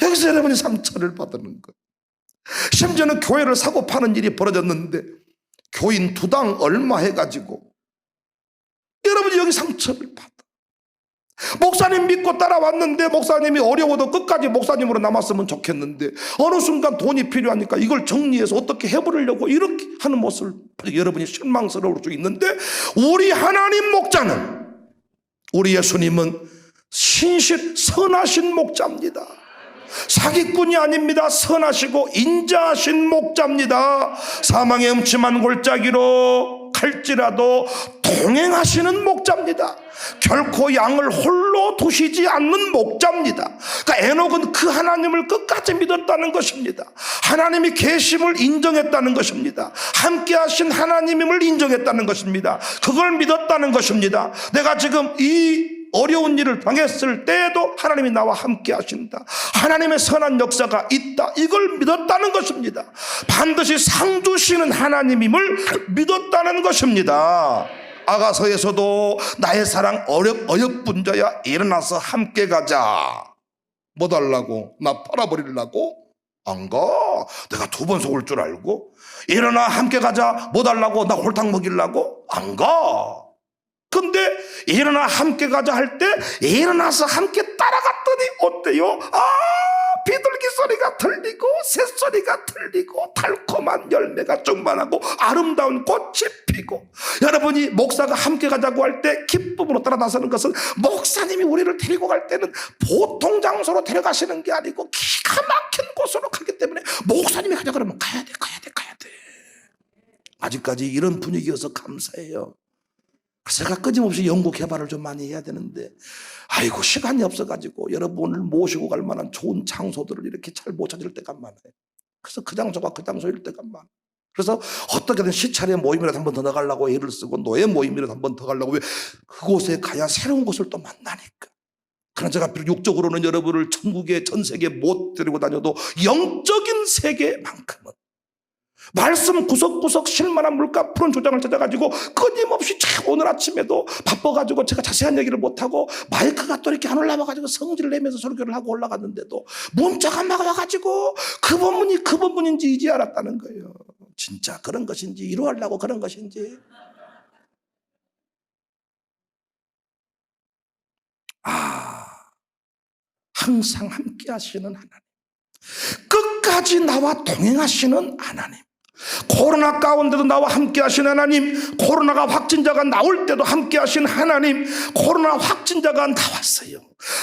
여기서 여러분이 상처를 받는 것. 심지어는 교회를 사고 파는 일이 벌어졌는데 교인 2당 얼마 해가지고 여러분이 여기 상처를 받아. 목사님 믿고 따라왔는데 목사님이 어려워도 끝까지 목사님으로 남았으면 좋겠는데 어느 순간 돈이 필요하니까 이걸 정리해서 어떻게 해버리려고 이렇게 하는 모습을 여러분이 실망스러울 수 있는데, 우리 하나님 목자는, 우리 예수님은 신실 선하신 목자입니다. 사기꾼이 아닙니다. 선하시고 인자하신 목자입니다. 사망의 음침한 골짜기로 갈지라도 동행하시는 목자입니다. 결코 양을 홀로 두시지 않는 목자입니다. 그러니까 에녹은 그 하나님을 끝까지 믿었다는 것입니다. 하나님이 계심을 인정했다는 것입니다. 함께 하신 하나님임을 인정했다는 것입니다. 그걸 믿었다는 것입니다. 내가 지금 이 어려운 일을 당했을 때에도 하나님이 나와 함께 하신다, 하나님의 선한 역사가 있다, 이걸 믿었다는 것입니다. 반드시 상 주시는 하나님임을 믿었다는 것입니다. 아가서에서도 나의 사랑 어여쁜 자야 일어나서 함께 가자. 뭐 달라고? 나 팔아버리려고? 안 가. 내가 2번 속을 줄 알고. 일어나 함께 가자. 뭐 달라고? 나 홀탕 먹이려고? 안 가. 근데 일어나 함께 가자 할 때 일어나서 함께 따라갔더니 어때요? 비둘기 소리가 들리고 새소리가 들리고 달콤한 열매가 충만하고 아름다운 꽃이 피고. 여러분이 목사가 함께 가자고 할 때 기쁨으로 따라 나서는 것은, 목사님이 우리를 데리고 갈 때는 보통 장소로 데려가시는 게 아니고 기가 막힌 곳으로 가기 때문에 목사님이 가자 그러면 가야 돼. 아직까지 이런 분위기여서 감사해요. 제가 끊임없이 연구 개발을 좀 많이 해야 되는데 아이고 시간이 없어가지고 여러분을 모시고 갈 만한 좋은 장소들을 이렇게 잘 못 찾을 때가 많아요. 그래서 그 장소가 그 장소일 때가 많아요. 그래서 어떻게든 시찰의 모임이라도 한 번 더 나가려고 애를 쓰고 노예 모임이라도 한 번 더 가려고, 왜 그곳에 가야 새로운 곳을 또 만나니까. 그러나 제가 비록 육적으로는 여러분을 천국의 전 세계에 못 데리고 다녀도 영적인 세계만큼은 말씀 구석구석 실만한 물가 푸른 조장을 찾아가지고 끊임없이 오늘 아침에도 바빠가지고 제가 자세한 얘기를 못하고 마이크가 또 이렇게 안 올라와가지고 성질을 내면서 설교를 하고 올라갔는데도 문자가 막 와가지고 그 본문이 그 본문인지 이제 알았다는 거예요. 진짜 그런 것인지 이루하려고 그런 것인지. 항상 함께 하시는 하나님, 끝까지 나와 동행하시는 하나님, 코로나 가운데도 나와 함께 하신 하나님, 코로나가 확진자가 나올 때도 함께 하신 하나님, 코로나 확진자가 나왔어요.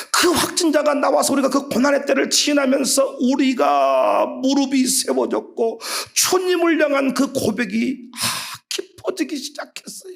그 확진자가 나와서 우리가 그 고난의 때를 지나면서 우리가 무릎이 세워졌고 주님을 향한 그 고백이 깊어지기 시작했어요.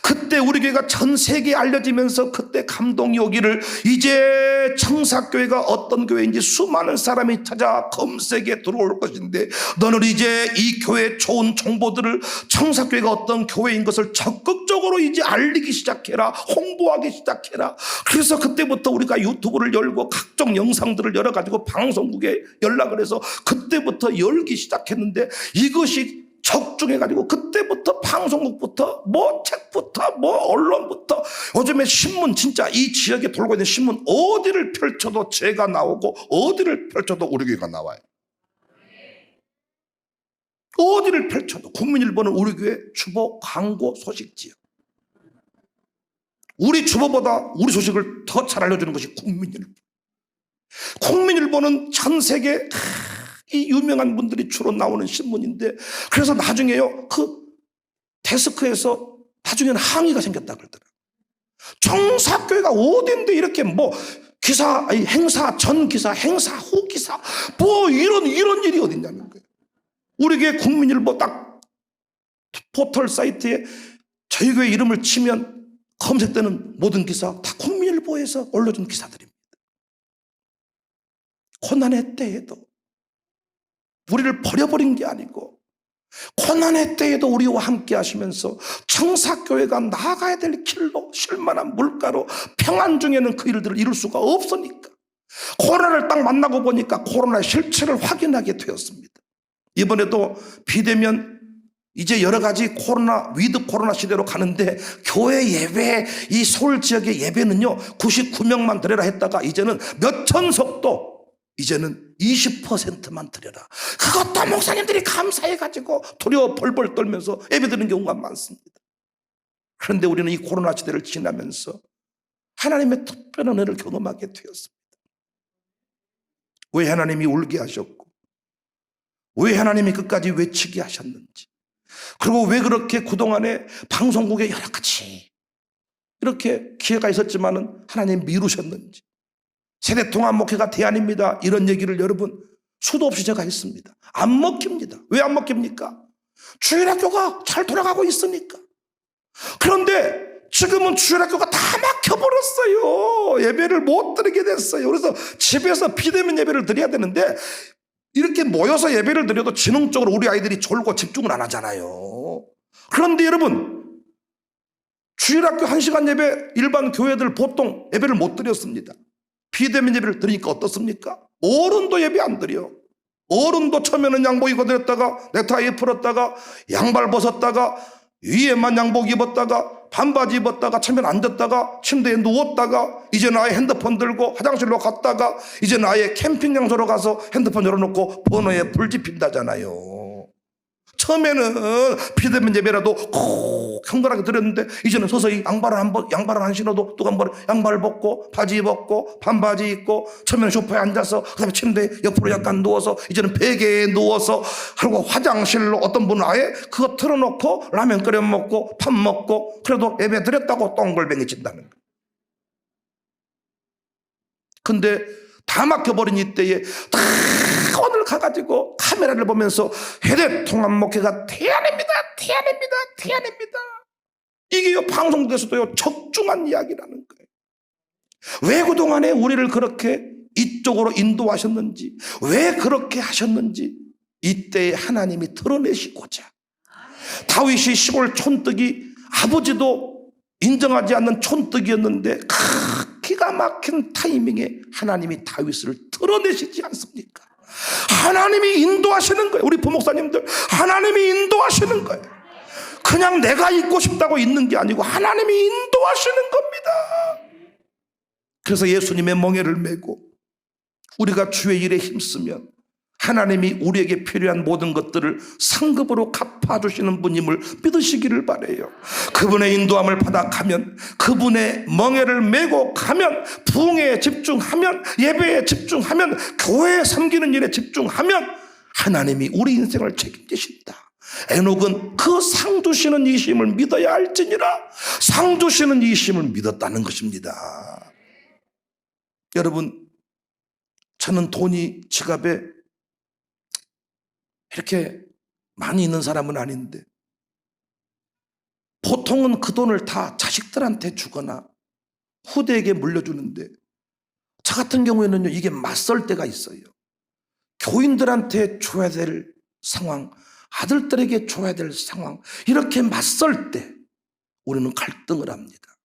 그때 우리 교회가 전 세계에 알려지면서 그때 감동이 오기를, 이제 청사교회가 어떤 교회인지 수많은 사람이 찾아 검색에 들어올 것인데 너는 이제 이 교회의 좋은 정보들을, 청사교회가 어떤 교회인 것을 적극적으로 이제 알리기 시작해라, 홍보하기 시작해라. 그래서 그때부터 우리가 유튜브를 열고 각종 영상들을 열어가지고 방송국에 연락을 해서 그때부터 열기 시작했는데, 이것이 적중해가지고 그때부터 방송국부터 뭐 책부터 뭐 언론부터, 요즘에 신문, 진짜 이 지역에 돌고 있는 신문 어디를 펼쳐도 제가 나오고 어디를 펼쳐도 우리 교회가 나와요. 어디를 펼쳐도 국민일보는 우리 교회 주보 광고 소식지요. 우리 주보보다 우리 소식을 더 잘 알려주는 것이 국민일보. 국민일보는 전 세계 이 유명한 분들이 주로 나오는 신문인데, 그래서 나중에요, 그 데스크에서 나중에는 항의가 생겼다 그러더라고요. 청사교회가 어딘데 이렇게 뭐 기사, 행사 전 기사, 행사 후 기사, 뭐 이런 일이 어딨냐는 거예요. 우리 교회 국민일보 딱 포털 사이트에 저희 교회 이름을 치면 검색되는 모든 기사 다 국민일보에서 올려준 기사들입니다. 고난의 때에도 우리를 버려버린 게 아니고, 고난의 때에도 우리와 함께 하시면서 청사교회가 나아가야 될 길로, 쉴만한 물가로, 평안 중에는 그 일들을 이룰 수가 없으니까 코로나를 딱 만나고 보니까 코로나의 실체를 확인하게 되었습니다. 이번에도 비대면 이제 여러 가지 위드 코로나 시대로 가는데 교회 예배, 이 서울 지역의 예배는요 99명만 드려라 했다가 이제는 몇 천석도 이제는 20%만 드려라. 그것도 목사님들이 감사해가지고 두려워 벌벌 떨면서 예배 드리는 경우가 많습니다. 그런데 우리는 이 코로나 시대를 지나면서 하나님의 특별한 은혜를 경험하게 되었습니다. 왜 하나님이 울게 하셨고, 왜 하나님이 끝까지 외치게 하셨는지, 그리고 왜 그렇게 그동안에 방송국에 여러 가지 이렇게 기회가 있었지만은 하나님 미루셨는지, 세대통합 목회가 대안입니다 이런 얘기를 여러분 수도 없이 제가 했습니다. 안 먹힙니다. 왜 안 먹힙니까? 주일학교가 잘 돌아가고 있으니까. 그런데 지금은 주일학교가 다 막혀버렸어요. 예배를 못 드리게 됐어요. 그래서 집에서 비대면 예배를 드려야 되는데 이렇게 모여서 예배를 드려도 지능적으로 우리 아이들이 졸고 집중을 안 하잖아요. 그런데 여러분, 주일학교 1시간 예배 일반 교회들 보통 예배를 못 드렸습니다. 비대면 예배를 드리니까 어떻습니까? 어른도 예배 안 드려. 어른도 처음에는 양복 입고 드렸다가 넥타이 풀었다가 양발 벗었다가 위에만 양복 입었다가 반바지 입었다가 처음에는 앉았다가 침대에 누웠다가 이제는 아예 핸드폰 들고 화장실로 갔다가 이제는 아예 캠핑 장소로 가서 핸드폰 열어놓고 번호에 불 지핀다잖아요. 처음에는 비대면 예배라도 콕 경건하게 드렸는데 이제는 서서히 양발을 안 신어도 또 한 번 양발 벗고 바지 입었고 반바지 입고 처음에는 소파에 앉아서 그다음에 침대 옆으로 약간 누워서 이제는 베개에 누워서 그리고 화장실로 어떤 분은 아예 그거 틀어놓고 라면 끓여 먹고 밥 먹고 그래도 예배 드렸다고 똥골뱅이 친다는 거예요. 근데 다 막혀버린 이때에 다 오늘 가가지고 카메라를 보면서 세대통합 목회가 대안입니다. 이게요 방송국에서도요 적중한 이야기라는 거예요. 왜 그동안에 우리를 그렇게 이쪽으로 인도하셨는지, 왜 그렇게 하셨는지 이때에 하나님이 드러내시고자, 다윗이 시골 촌뜨기, 아버지도 인정하지 않는 촌뜨기였는데 기가 막힌 타이밍에 하나님이 다윗을 드러내시지 않습니까? 하나님이 인도하시는 거예요. 우리 부목사님들, 하나님이 인도하시는 거예요. 그냥 내가 있고 싶다고 있는 게 아니고 하나님이 인도하시는 겁니다. 그래서 예수님의 멍에를 메고 우리가 주의 일에 힘쓰면 하나님이 우리에게 필요한 모든 것들을 상급으로 갚아주시는 분임을 믿으시기를 바라요. 그분의 인도함을 받아 가면, 그분의 멍에를 메고 가면, 부흥에 집중하면, 예배에 집중하면, 교회에 섬기는 일에 집중하면 하나님이 우리 인생을 책임지신다. 에녹은 그 상 주시는 이심을 믿어야 할지니라. 상 주시는 이심을 믿었다는 것입니다. 여러분, 저는 돈이 지갑에 이렇게 많이 있는 사람은 아닌데 보통은 그 돈을 다 자식들한테 주거나 후대에게 물려주는데 저 같은 경우에는요 이게 맞설 때가 있어요. 교인들한테 줘야 될 상황, 아들들에게 줘야 될 상황, 이렇게 맞설 때 우리는 갈등을 합니다.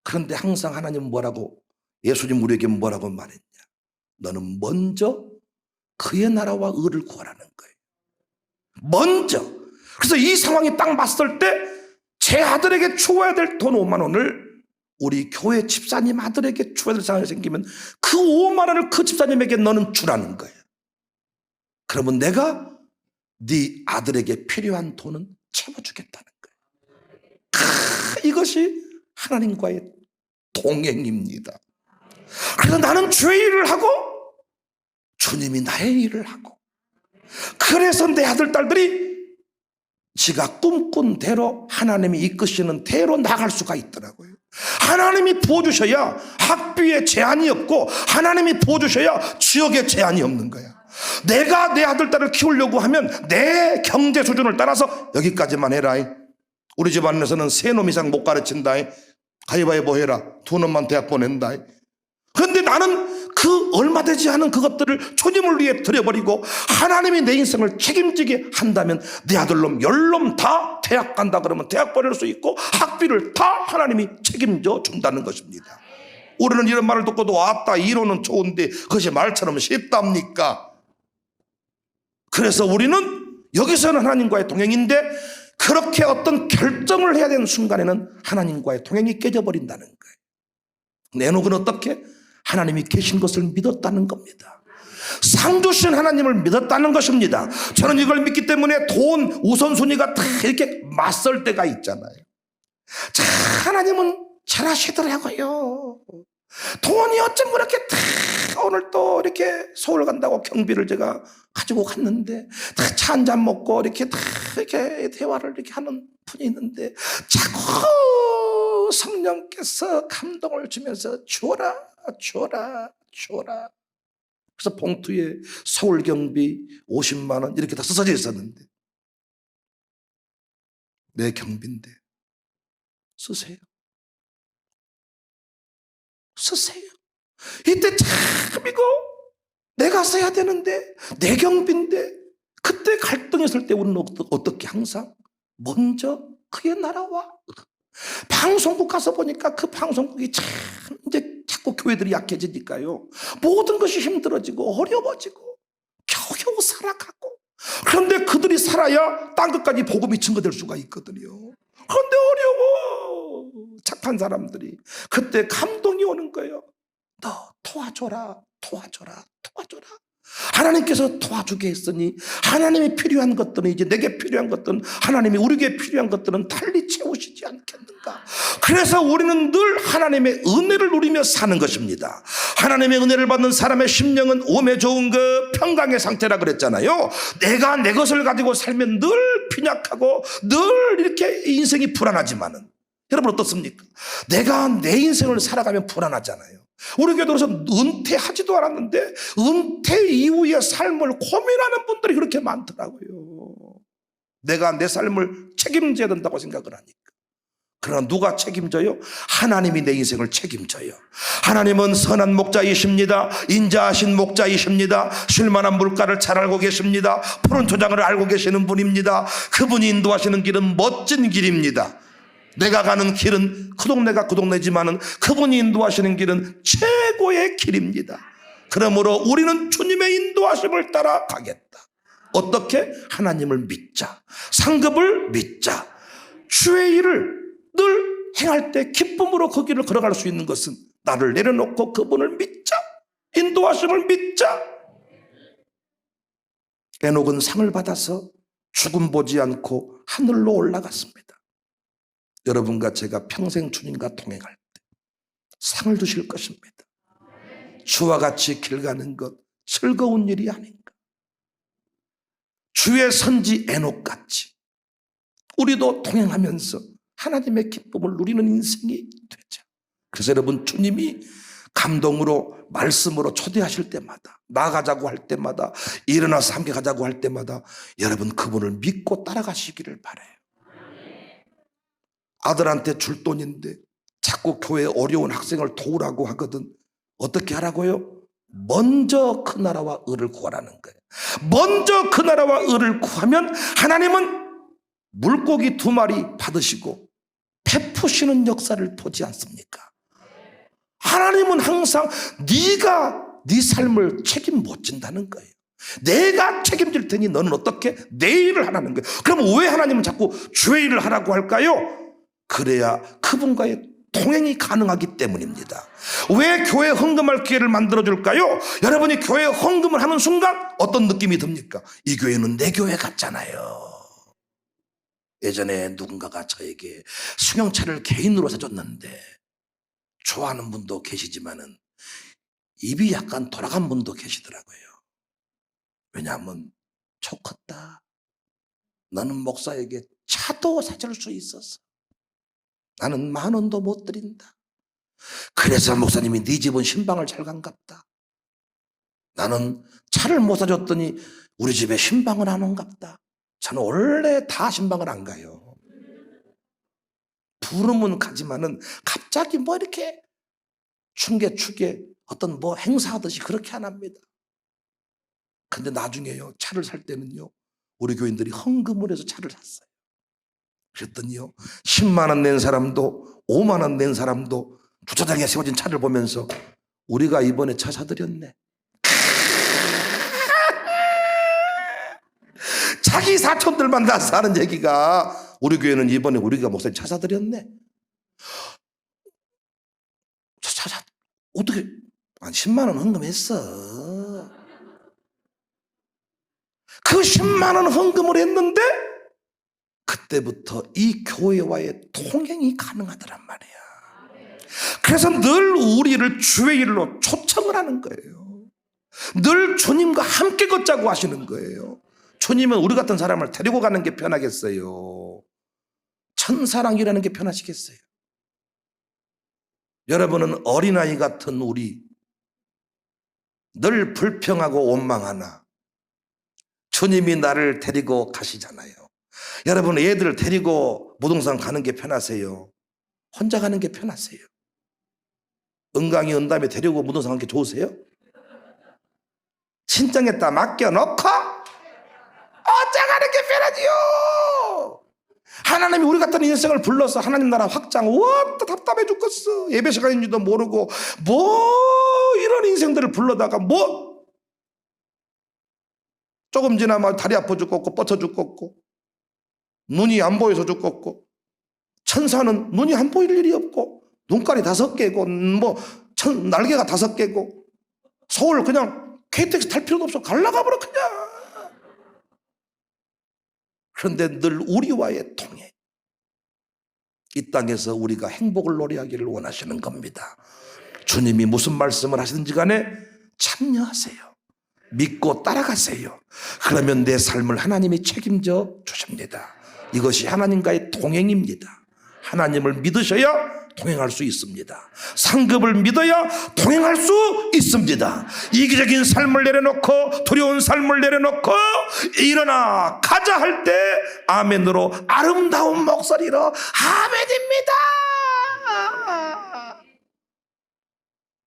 그런데 항상 하나님은 뭐라고, 예수님 우리에게 뭐라고 말했냐? 너는 먼저 그의 나라와 의를 구하라는 거예요. 먼저. 그래서 이 상황이 딱 맞설 때 제 아들에게 줘야 될 돈 5만 원을 우리 교회 집사님 아들에게 줘야 될 상황이 생기면 그 5만 원을 그 집사님에게 너는 주라는 거예요. 그러면 내가 네 아들에게 필요한 돈은 채워주겠다는 거예요. 이것이 하나님과의 동행입니다. 그래서 나는 주의 일을 하고 주님이 나의 일을 하고, 그래서 내 아들 딸들이 지가 꿈꾼 대로 하나님이 이끄시는 대로 나갈 수가 있더라고요. 하나님이 부어주셔야 학비에 제한이 없고 하나님이 부어주셔야 지역에 제한이 없는 거야. 내가 내 아들 딸을 키우려고 하면 내 경제 수준을 따라서 여기까지만 해라. 우리 집안에서는 3놈 이상 못 가르친다. 가위바위보 해라. 2놈만 대학 보낸다. 그런데 나는 그 얼마 되지 않은 그것들을 주님을 위해 드려버리고 하나님이 내 인생을 책임지게 한다면 내 아들놈 10놈 다 대학 간다 그러면 대학 보낼 수 있고 학비를 다 하나님이 책임져 준다는 것입니다. 우리는 이런 말을 듣고도 왔다, 이론은 좋은데 그것이 말처럼 쉽답니까? 그래서 우리는 여기서는 하나님과의 동행인데 그렇게 어떤 결정을 해야 되는 순간에는 하나님과의 동행이 깨져버린다는 거예요. 에녹은 어떻게? 하나님이 계신 것을 믿었다는 겁니다. 상 주신 하나님을 믿었다는 것입니다. 저는 이걸 믿기 때문에 돈 우선순위가 다 이렇게 맞설 때가 있잖아요. 자, 하나님은 잘하시더라고요. 돈이 어쩜 그렇게 다 오늘 또 이렇게 서울 간다고 경비를 제가 가지고 갔는데 다 차 한 잔 먹고 이렇게 다 이렇게 대화를 이렇게 하는 분이 있는데 자꾸 성령께서 감동을 주면서 주어라 주어라 주어라. 그래서 봉투에 서울 경비 50만 원 이렇게 다 써져 있었는데 내 경비인데 쓰세요. 쓰세요. 이때 참 이거 내가 써야 되는데 내 경비인데 그때 갈등했을 때 우리는 어떻게 항상 먼저 그의 나라와 방송국 가서 보니까 그 방송국이 참 이제 자꾸 교회들이 약해지니까요. 모든 것이 힘들어지고 어려워지고 겨우겨우 살아가고 그런데 그들이 살아야 땅끝까지 복음이 증거될 수가 있거든요. 그런데 어려워. 착한 사람들이 그때 감동이 오는 거예요. 너 도와줘라 도와줘라 도와줘라. 하나님께서 도와주게 했으니 하나님이 필요한 것들은 이제 내게 필요한 것들은 하나님이 우리에게 필요한 것들은 달리 채우시지 않겠는가. 그래서 우리는 늘 하나님의 은혜를 누리며 사는 것입니다. 하나님의 은혜를 받는 사람의 심령은 오매 좋은 그 평강의 상태라 그랬잖아요. 내가 내 것을 가지고 살면 늘 빈약하고 늘 이렇게 인생이 불안하지만은 여러분 어떻습니까? 내가 내 인생을 살아가면 불안하잖아요. 우리 교회에서 은퇴하지도 않았는데 은퇴 이후의 삶을 고민하는 분들이 그렇게 많더라고요. 내가 내 삶을 책임져야 된다고 생각을 하니까. 그러나 누가 책임져요? 하나님이 내 인생을 책임져요. 하나님은 선한 목자이십니다. 인자하신 목자이십니다. 쉴만한 물가를 잘 알고 계십니다. 푸른 초장을 알고 계시는 분입니다. 그분이 인도하시는 길은 멋진 길입니다. 내가 가는 길은 그 동네가 그 동네지만은 그분이 인도하시는 길은 최고의 길입니다. 그러므로 우리는 주님의 인도하심을 따라 가겠다. 어떻게? 하나님을 믿자. 상급을 믿자. 주의 일을 늘 행할 때 기쁨으로 그 길을 걸어갈 수 있는 것은 나를 내려놓고 그분을 믿자. 인도하심을 믿자. 에녹은 상을 받아서 죽음 보지 않고 하늘로 올라갔습니다. 여러분과 제가 평생 주님과 동행할 때 상을 주실 것입니다. 주와 같이 길 가는 것 즐거운 일이 아닌가. 주의 선지 에녹같이 우리도 동행하면서 하나님의 기쁨을 누리는 인생이 되자. 그래서 여러분 주님이 감동으로 말씀으로 초대하실 때마다 나가자고 할 때마다 일어나서 함께 가자고 할 때마다 여러분 그분을 믿고 따라가시기를 바라요. 아들한테 줄 돈인데 자꾸 교회 어려운 학생을 도우라고 하거든. 어떻게 하라고요? 먼저 그 나라와 의를 구하라는 거예요. 먼저 그 나라와 의를 구하면 하나님은 물고기 2마리 받으시고 베푸시는 역사를 보지 않습니까? 하나님은 항상 네가 네 삶을 책임 못 진다는 거예요. 내가 책임질 테니 너는 어떻게 내 일을 하라는 거예요. 그럼 왜 하나님은 자꾸 주의 일을 하라고 할까요? 그래야 그분과의 동행이 가능하기 때문입니다. 왜 교회 헌금할 기회를 만들어줄까요? 여러분이 교회 헌금을 하는 순간 어떤 느낌이 듭니까? 이 교회는 내 교회 같잖아요. 예전에 누군가가 저에게 승용차를 개인으로 사줬는데 좋아하는 분도 계시지만은 입이 약간 돌아간 분도 계시더라고요. 왜냐하면 좋겠다. 너는 목사에게 차도 사줄 수 있었어. 나는 10,000원도 못 드린다. 그래서 목사님이 네 집은 신방을 잘 간갑다. 나는 차를 못 사줬더니 우리 집에 신방을 안 온갑다. 저는 원래 다 신방을 안 가요. 부르면 가지만은 갑자기 뭐 이렇게 충게 어떤 뭐 행사하듯이 그렇게 안 합니다. 근데 나중에요 차를 살 때는요 우리 교인들이 헌금을 해서 차를 샀어요. 그랬더니요 10만 원 낸 사람도 5만 원 낸 사람도 주차장에 세워진 차를 보면서 우리가 이번에 차 사드렸네. 자기 사촌들 만나서 하는 얘기가, 우리 교회는 이번에 우리가 목사님 찾아드렸네. 어떻게 한 10만 원 헌금했어. 그 10만 원 헌금을 했는데 그때부터 이 교회와의 통행이 가능하더란 말이야. 그래서 늘 우리를 주의 일로 초청을 하는 거예요. 늘 주님과 함께 걷자고 하시는 거예요. 주님은 우리 같은 사람을 데리고 가는 게 편하겠어요? 천사랑이라는 게 편하시겠어요? 여러분은 어린아이 같은 우리, 늘 불평하고 원망하나 주님이 나를 데리고 가시잖아요. 여러분 애들 데리고 무등산 가는 게 편하세요? 혼자 가는 게 편하세요? 은강이 은담에 데리고 무등산 가는 게 좋으세요? 친정에다 맡겨놓고 어쩌 가는 게 편하지요? 하나님이 우리 같은 인생을 불러서 하나님 나라 확장, 와, 또 답답해 죽겠어. 예배 시간인지도 모르고 이런 인생들을 불러다가 조금 지나면 다리 아파 죽겠고 뻗쳐 죽겠고 눈이 안 보여서 죽겠고, 천사는 눈이 안 보일 일이 없고 눈깔이 5개고 날개가 5개고 서울 그냥 KTX 탈 필요도 없어. 갈라가버려 그냥. 그런데 늘 우리와의 통해, 이 땅에서 우리가 행복을 노래하기를 원하시는 겁니다. 주님이 무슨 말씀을 하시든지 간에 참여하세요. 믿고 따라가세요. 그러면 내 삶을 하나님이 책임져 주십니다. 이것이 하나님과의 통행입니다. 하나님을 믿으셔야 통행할 수 있습니다. 상급을 믿어야 통행할 수 있습니다. 이기적인 삶을 내려놓고 두려운 삶을 내려놓고 일어나 가자 할 때 아멘으로, 아름다운 목소리로 아멘입니다.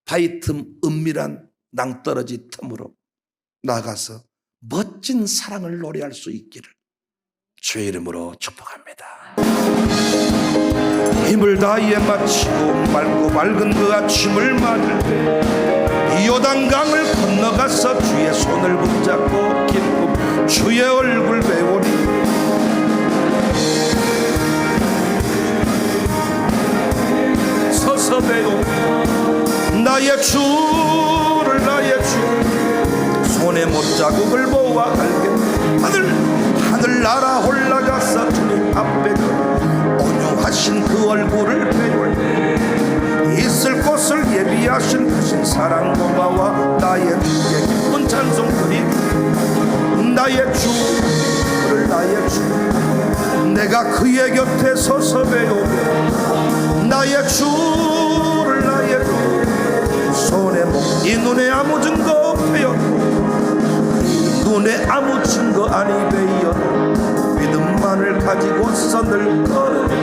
바위 틈 은밀한 낭떠러지 틈으로 나가서 멋진 사랑을 노래할 수 있기를 주의 이름으로 축복합니다. 힘을 다해 마치고 맑고 맑은 그 아침을 맞을 때 요단강을 건너가서 주의 손을 붙잡고 기쁨 주의 얼굴 배우리. 서서 배우 나의 주를, 나의 주 손에 못자국을 보아 알겠네. 하늘나라 올라가서 주님 앞에 온유하신 그 얼굴을 배울 있을 곳을 예비하신 크신 사랑 고마워. 나의 주의 기쁜 찬송 드리리. 나의 주를, 나의 주 내가 그의 곁에 서서 배우며 나의 주를, 나의 주 손에 목, 이 눈에 아무 증거 없어요. 눈에 아무 증거 아니 베여 믿음만을 가지고서 늘 걸으며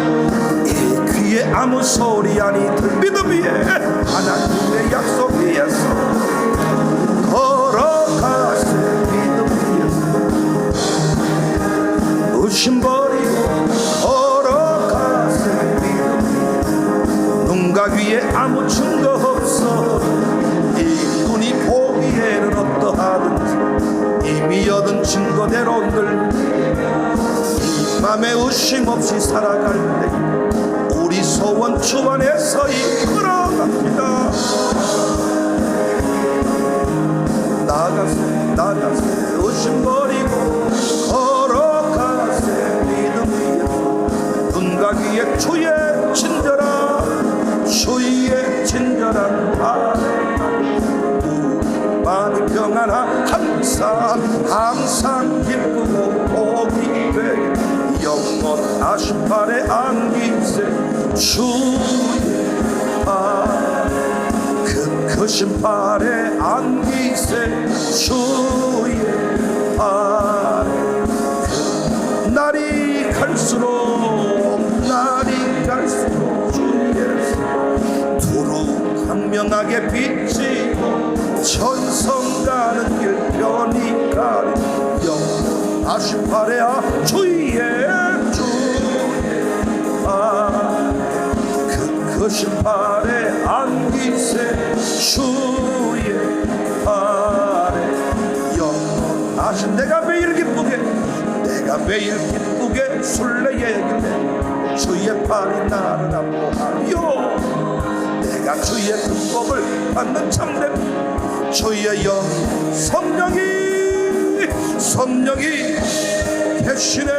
이 귀에 아무 소리 아니 들 믿음 위에 하나님의 약속 위에서 걸어가세. 믿음 위에서 의심 버리고 걸어가세. 믿음 눈과 귀에 아무 증거 없어 이 눈이 보기에는 어떠하든지 이미 얻은 증거대로 늘 이 맘에 의심 없이 살아갈 때 우리 소원 주 안에서 이끌어갑니다. 나가세 의심 버리고 걸어가세. 믿음 위에 눈과 귀에 주의 친절한, 주의 친절한 마음이 평안한 항상 기쁘고 복이 되게 영원하신 발에 안기세. 주의 그 크신 발에 안기세. 주의 발에 날이 갈수록 주께서 두루 광명하게 비치고 천성 가는 길 편히 가리. 영원하신 발에 주의 그 크신 발에 안기세. 주의 발에 영원하신, 내가 매일 기쁘게 매일 기쁘게 술래에길래 주의 팔이 나를 안보하여 내가 주의 율법을 받는 참된 주의 영 성령이 대신에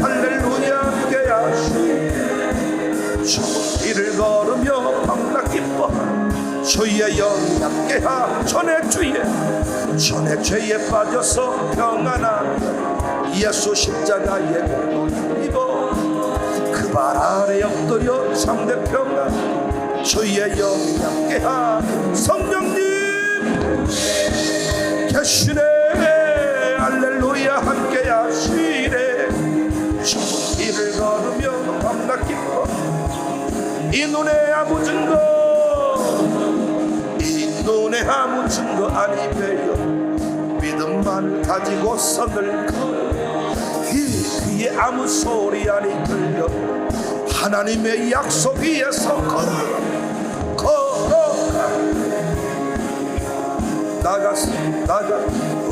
할렐루야 함께 하시네 좁은 길을 걸으며 밤낮 기뻐하는 주의 영이 함께하 전에 죄에 빠져서 평안하며 예수 십자가의 공로를 입어 그 발 아래 엎드려 참된 평안 주의 영이 함께하 성령님 계시네 할렐루야 함께 하시네 좁은 길을 걸으며 밤낮 기뻐 이 눈에 아무 증거 아니 배요 믿음만 가지고서 늘 귀에 아무 소리 아니 들려 하나님의 약속 위에서 걸어가 나가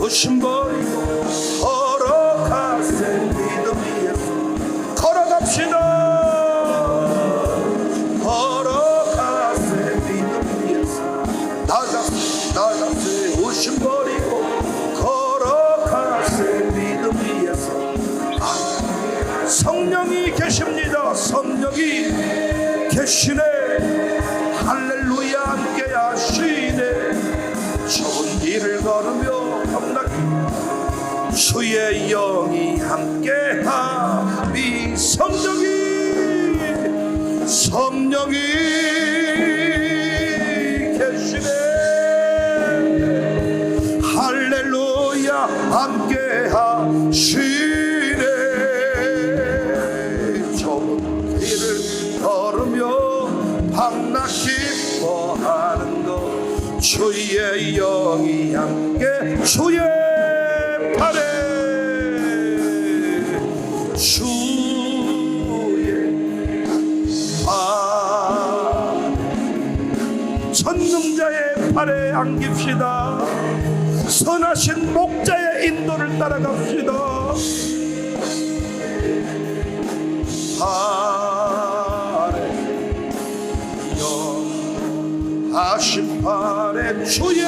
의심 버리고 걸어가세 믿음 위에서 걸어갑시다 나가세 의심 버리고 걸어가세 믿음 위에서 성령이 계십니다 성령이 계시네 할렐루야 함께 하시네 좁은 길을 걸으며 밤낮 주의 영이 함께하니 성령이 계시네 할렐루야 함께 하시네 좁은 길을 걸으며 밤낮 기뻐하는 것 주의 영이 함께 주의 팔에 전능자의 팔에 안깁시다 선하신 목자의 인도를 따라갑시다 영하신 팔에 주의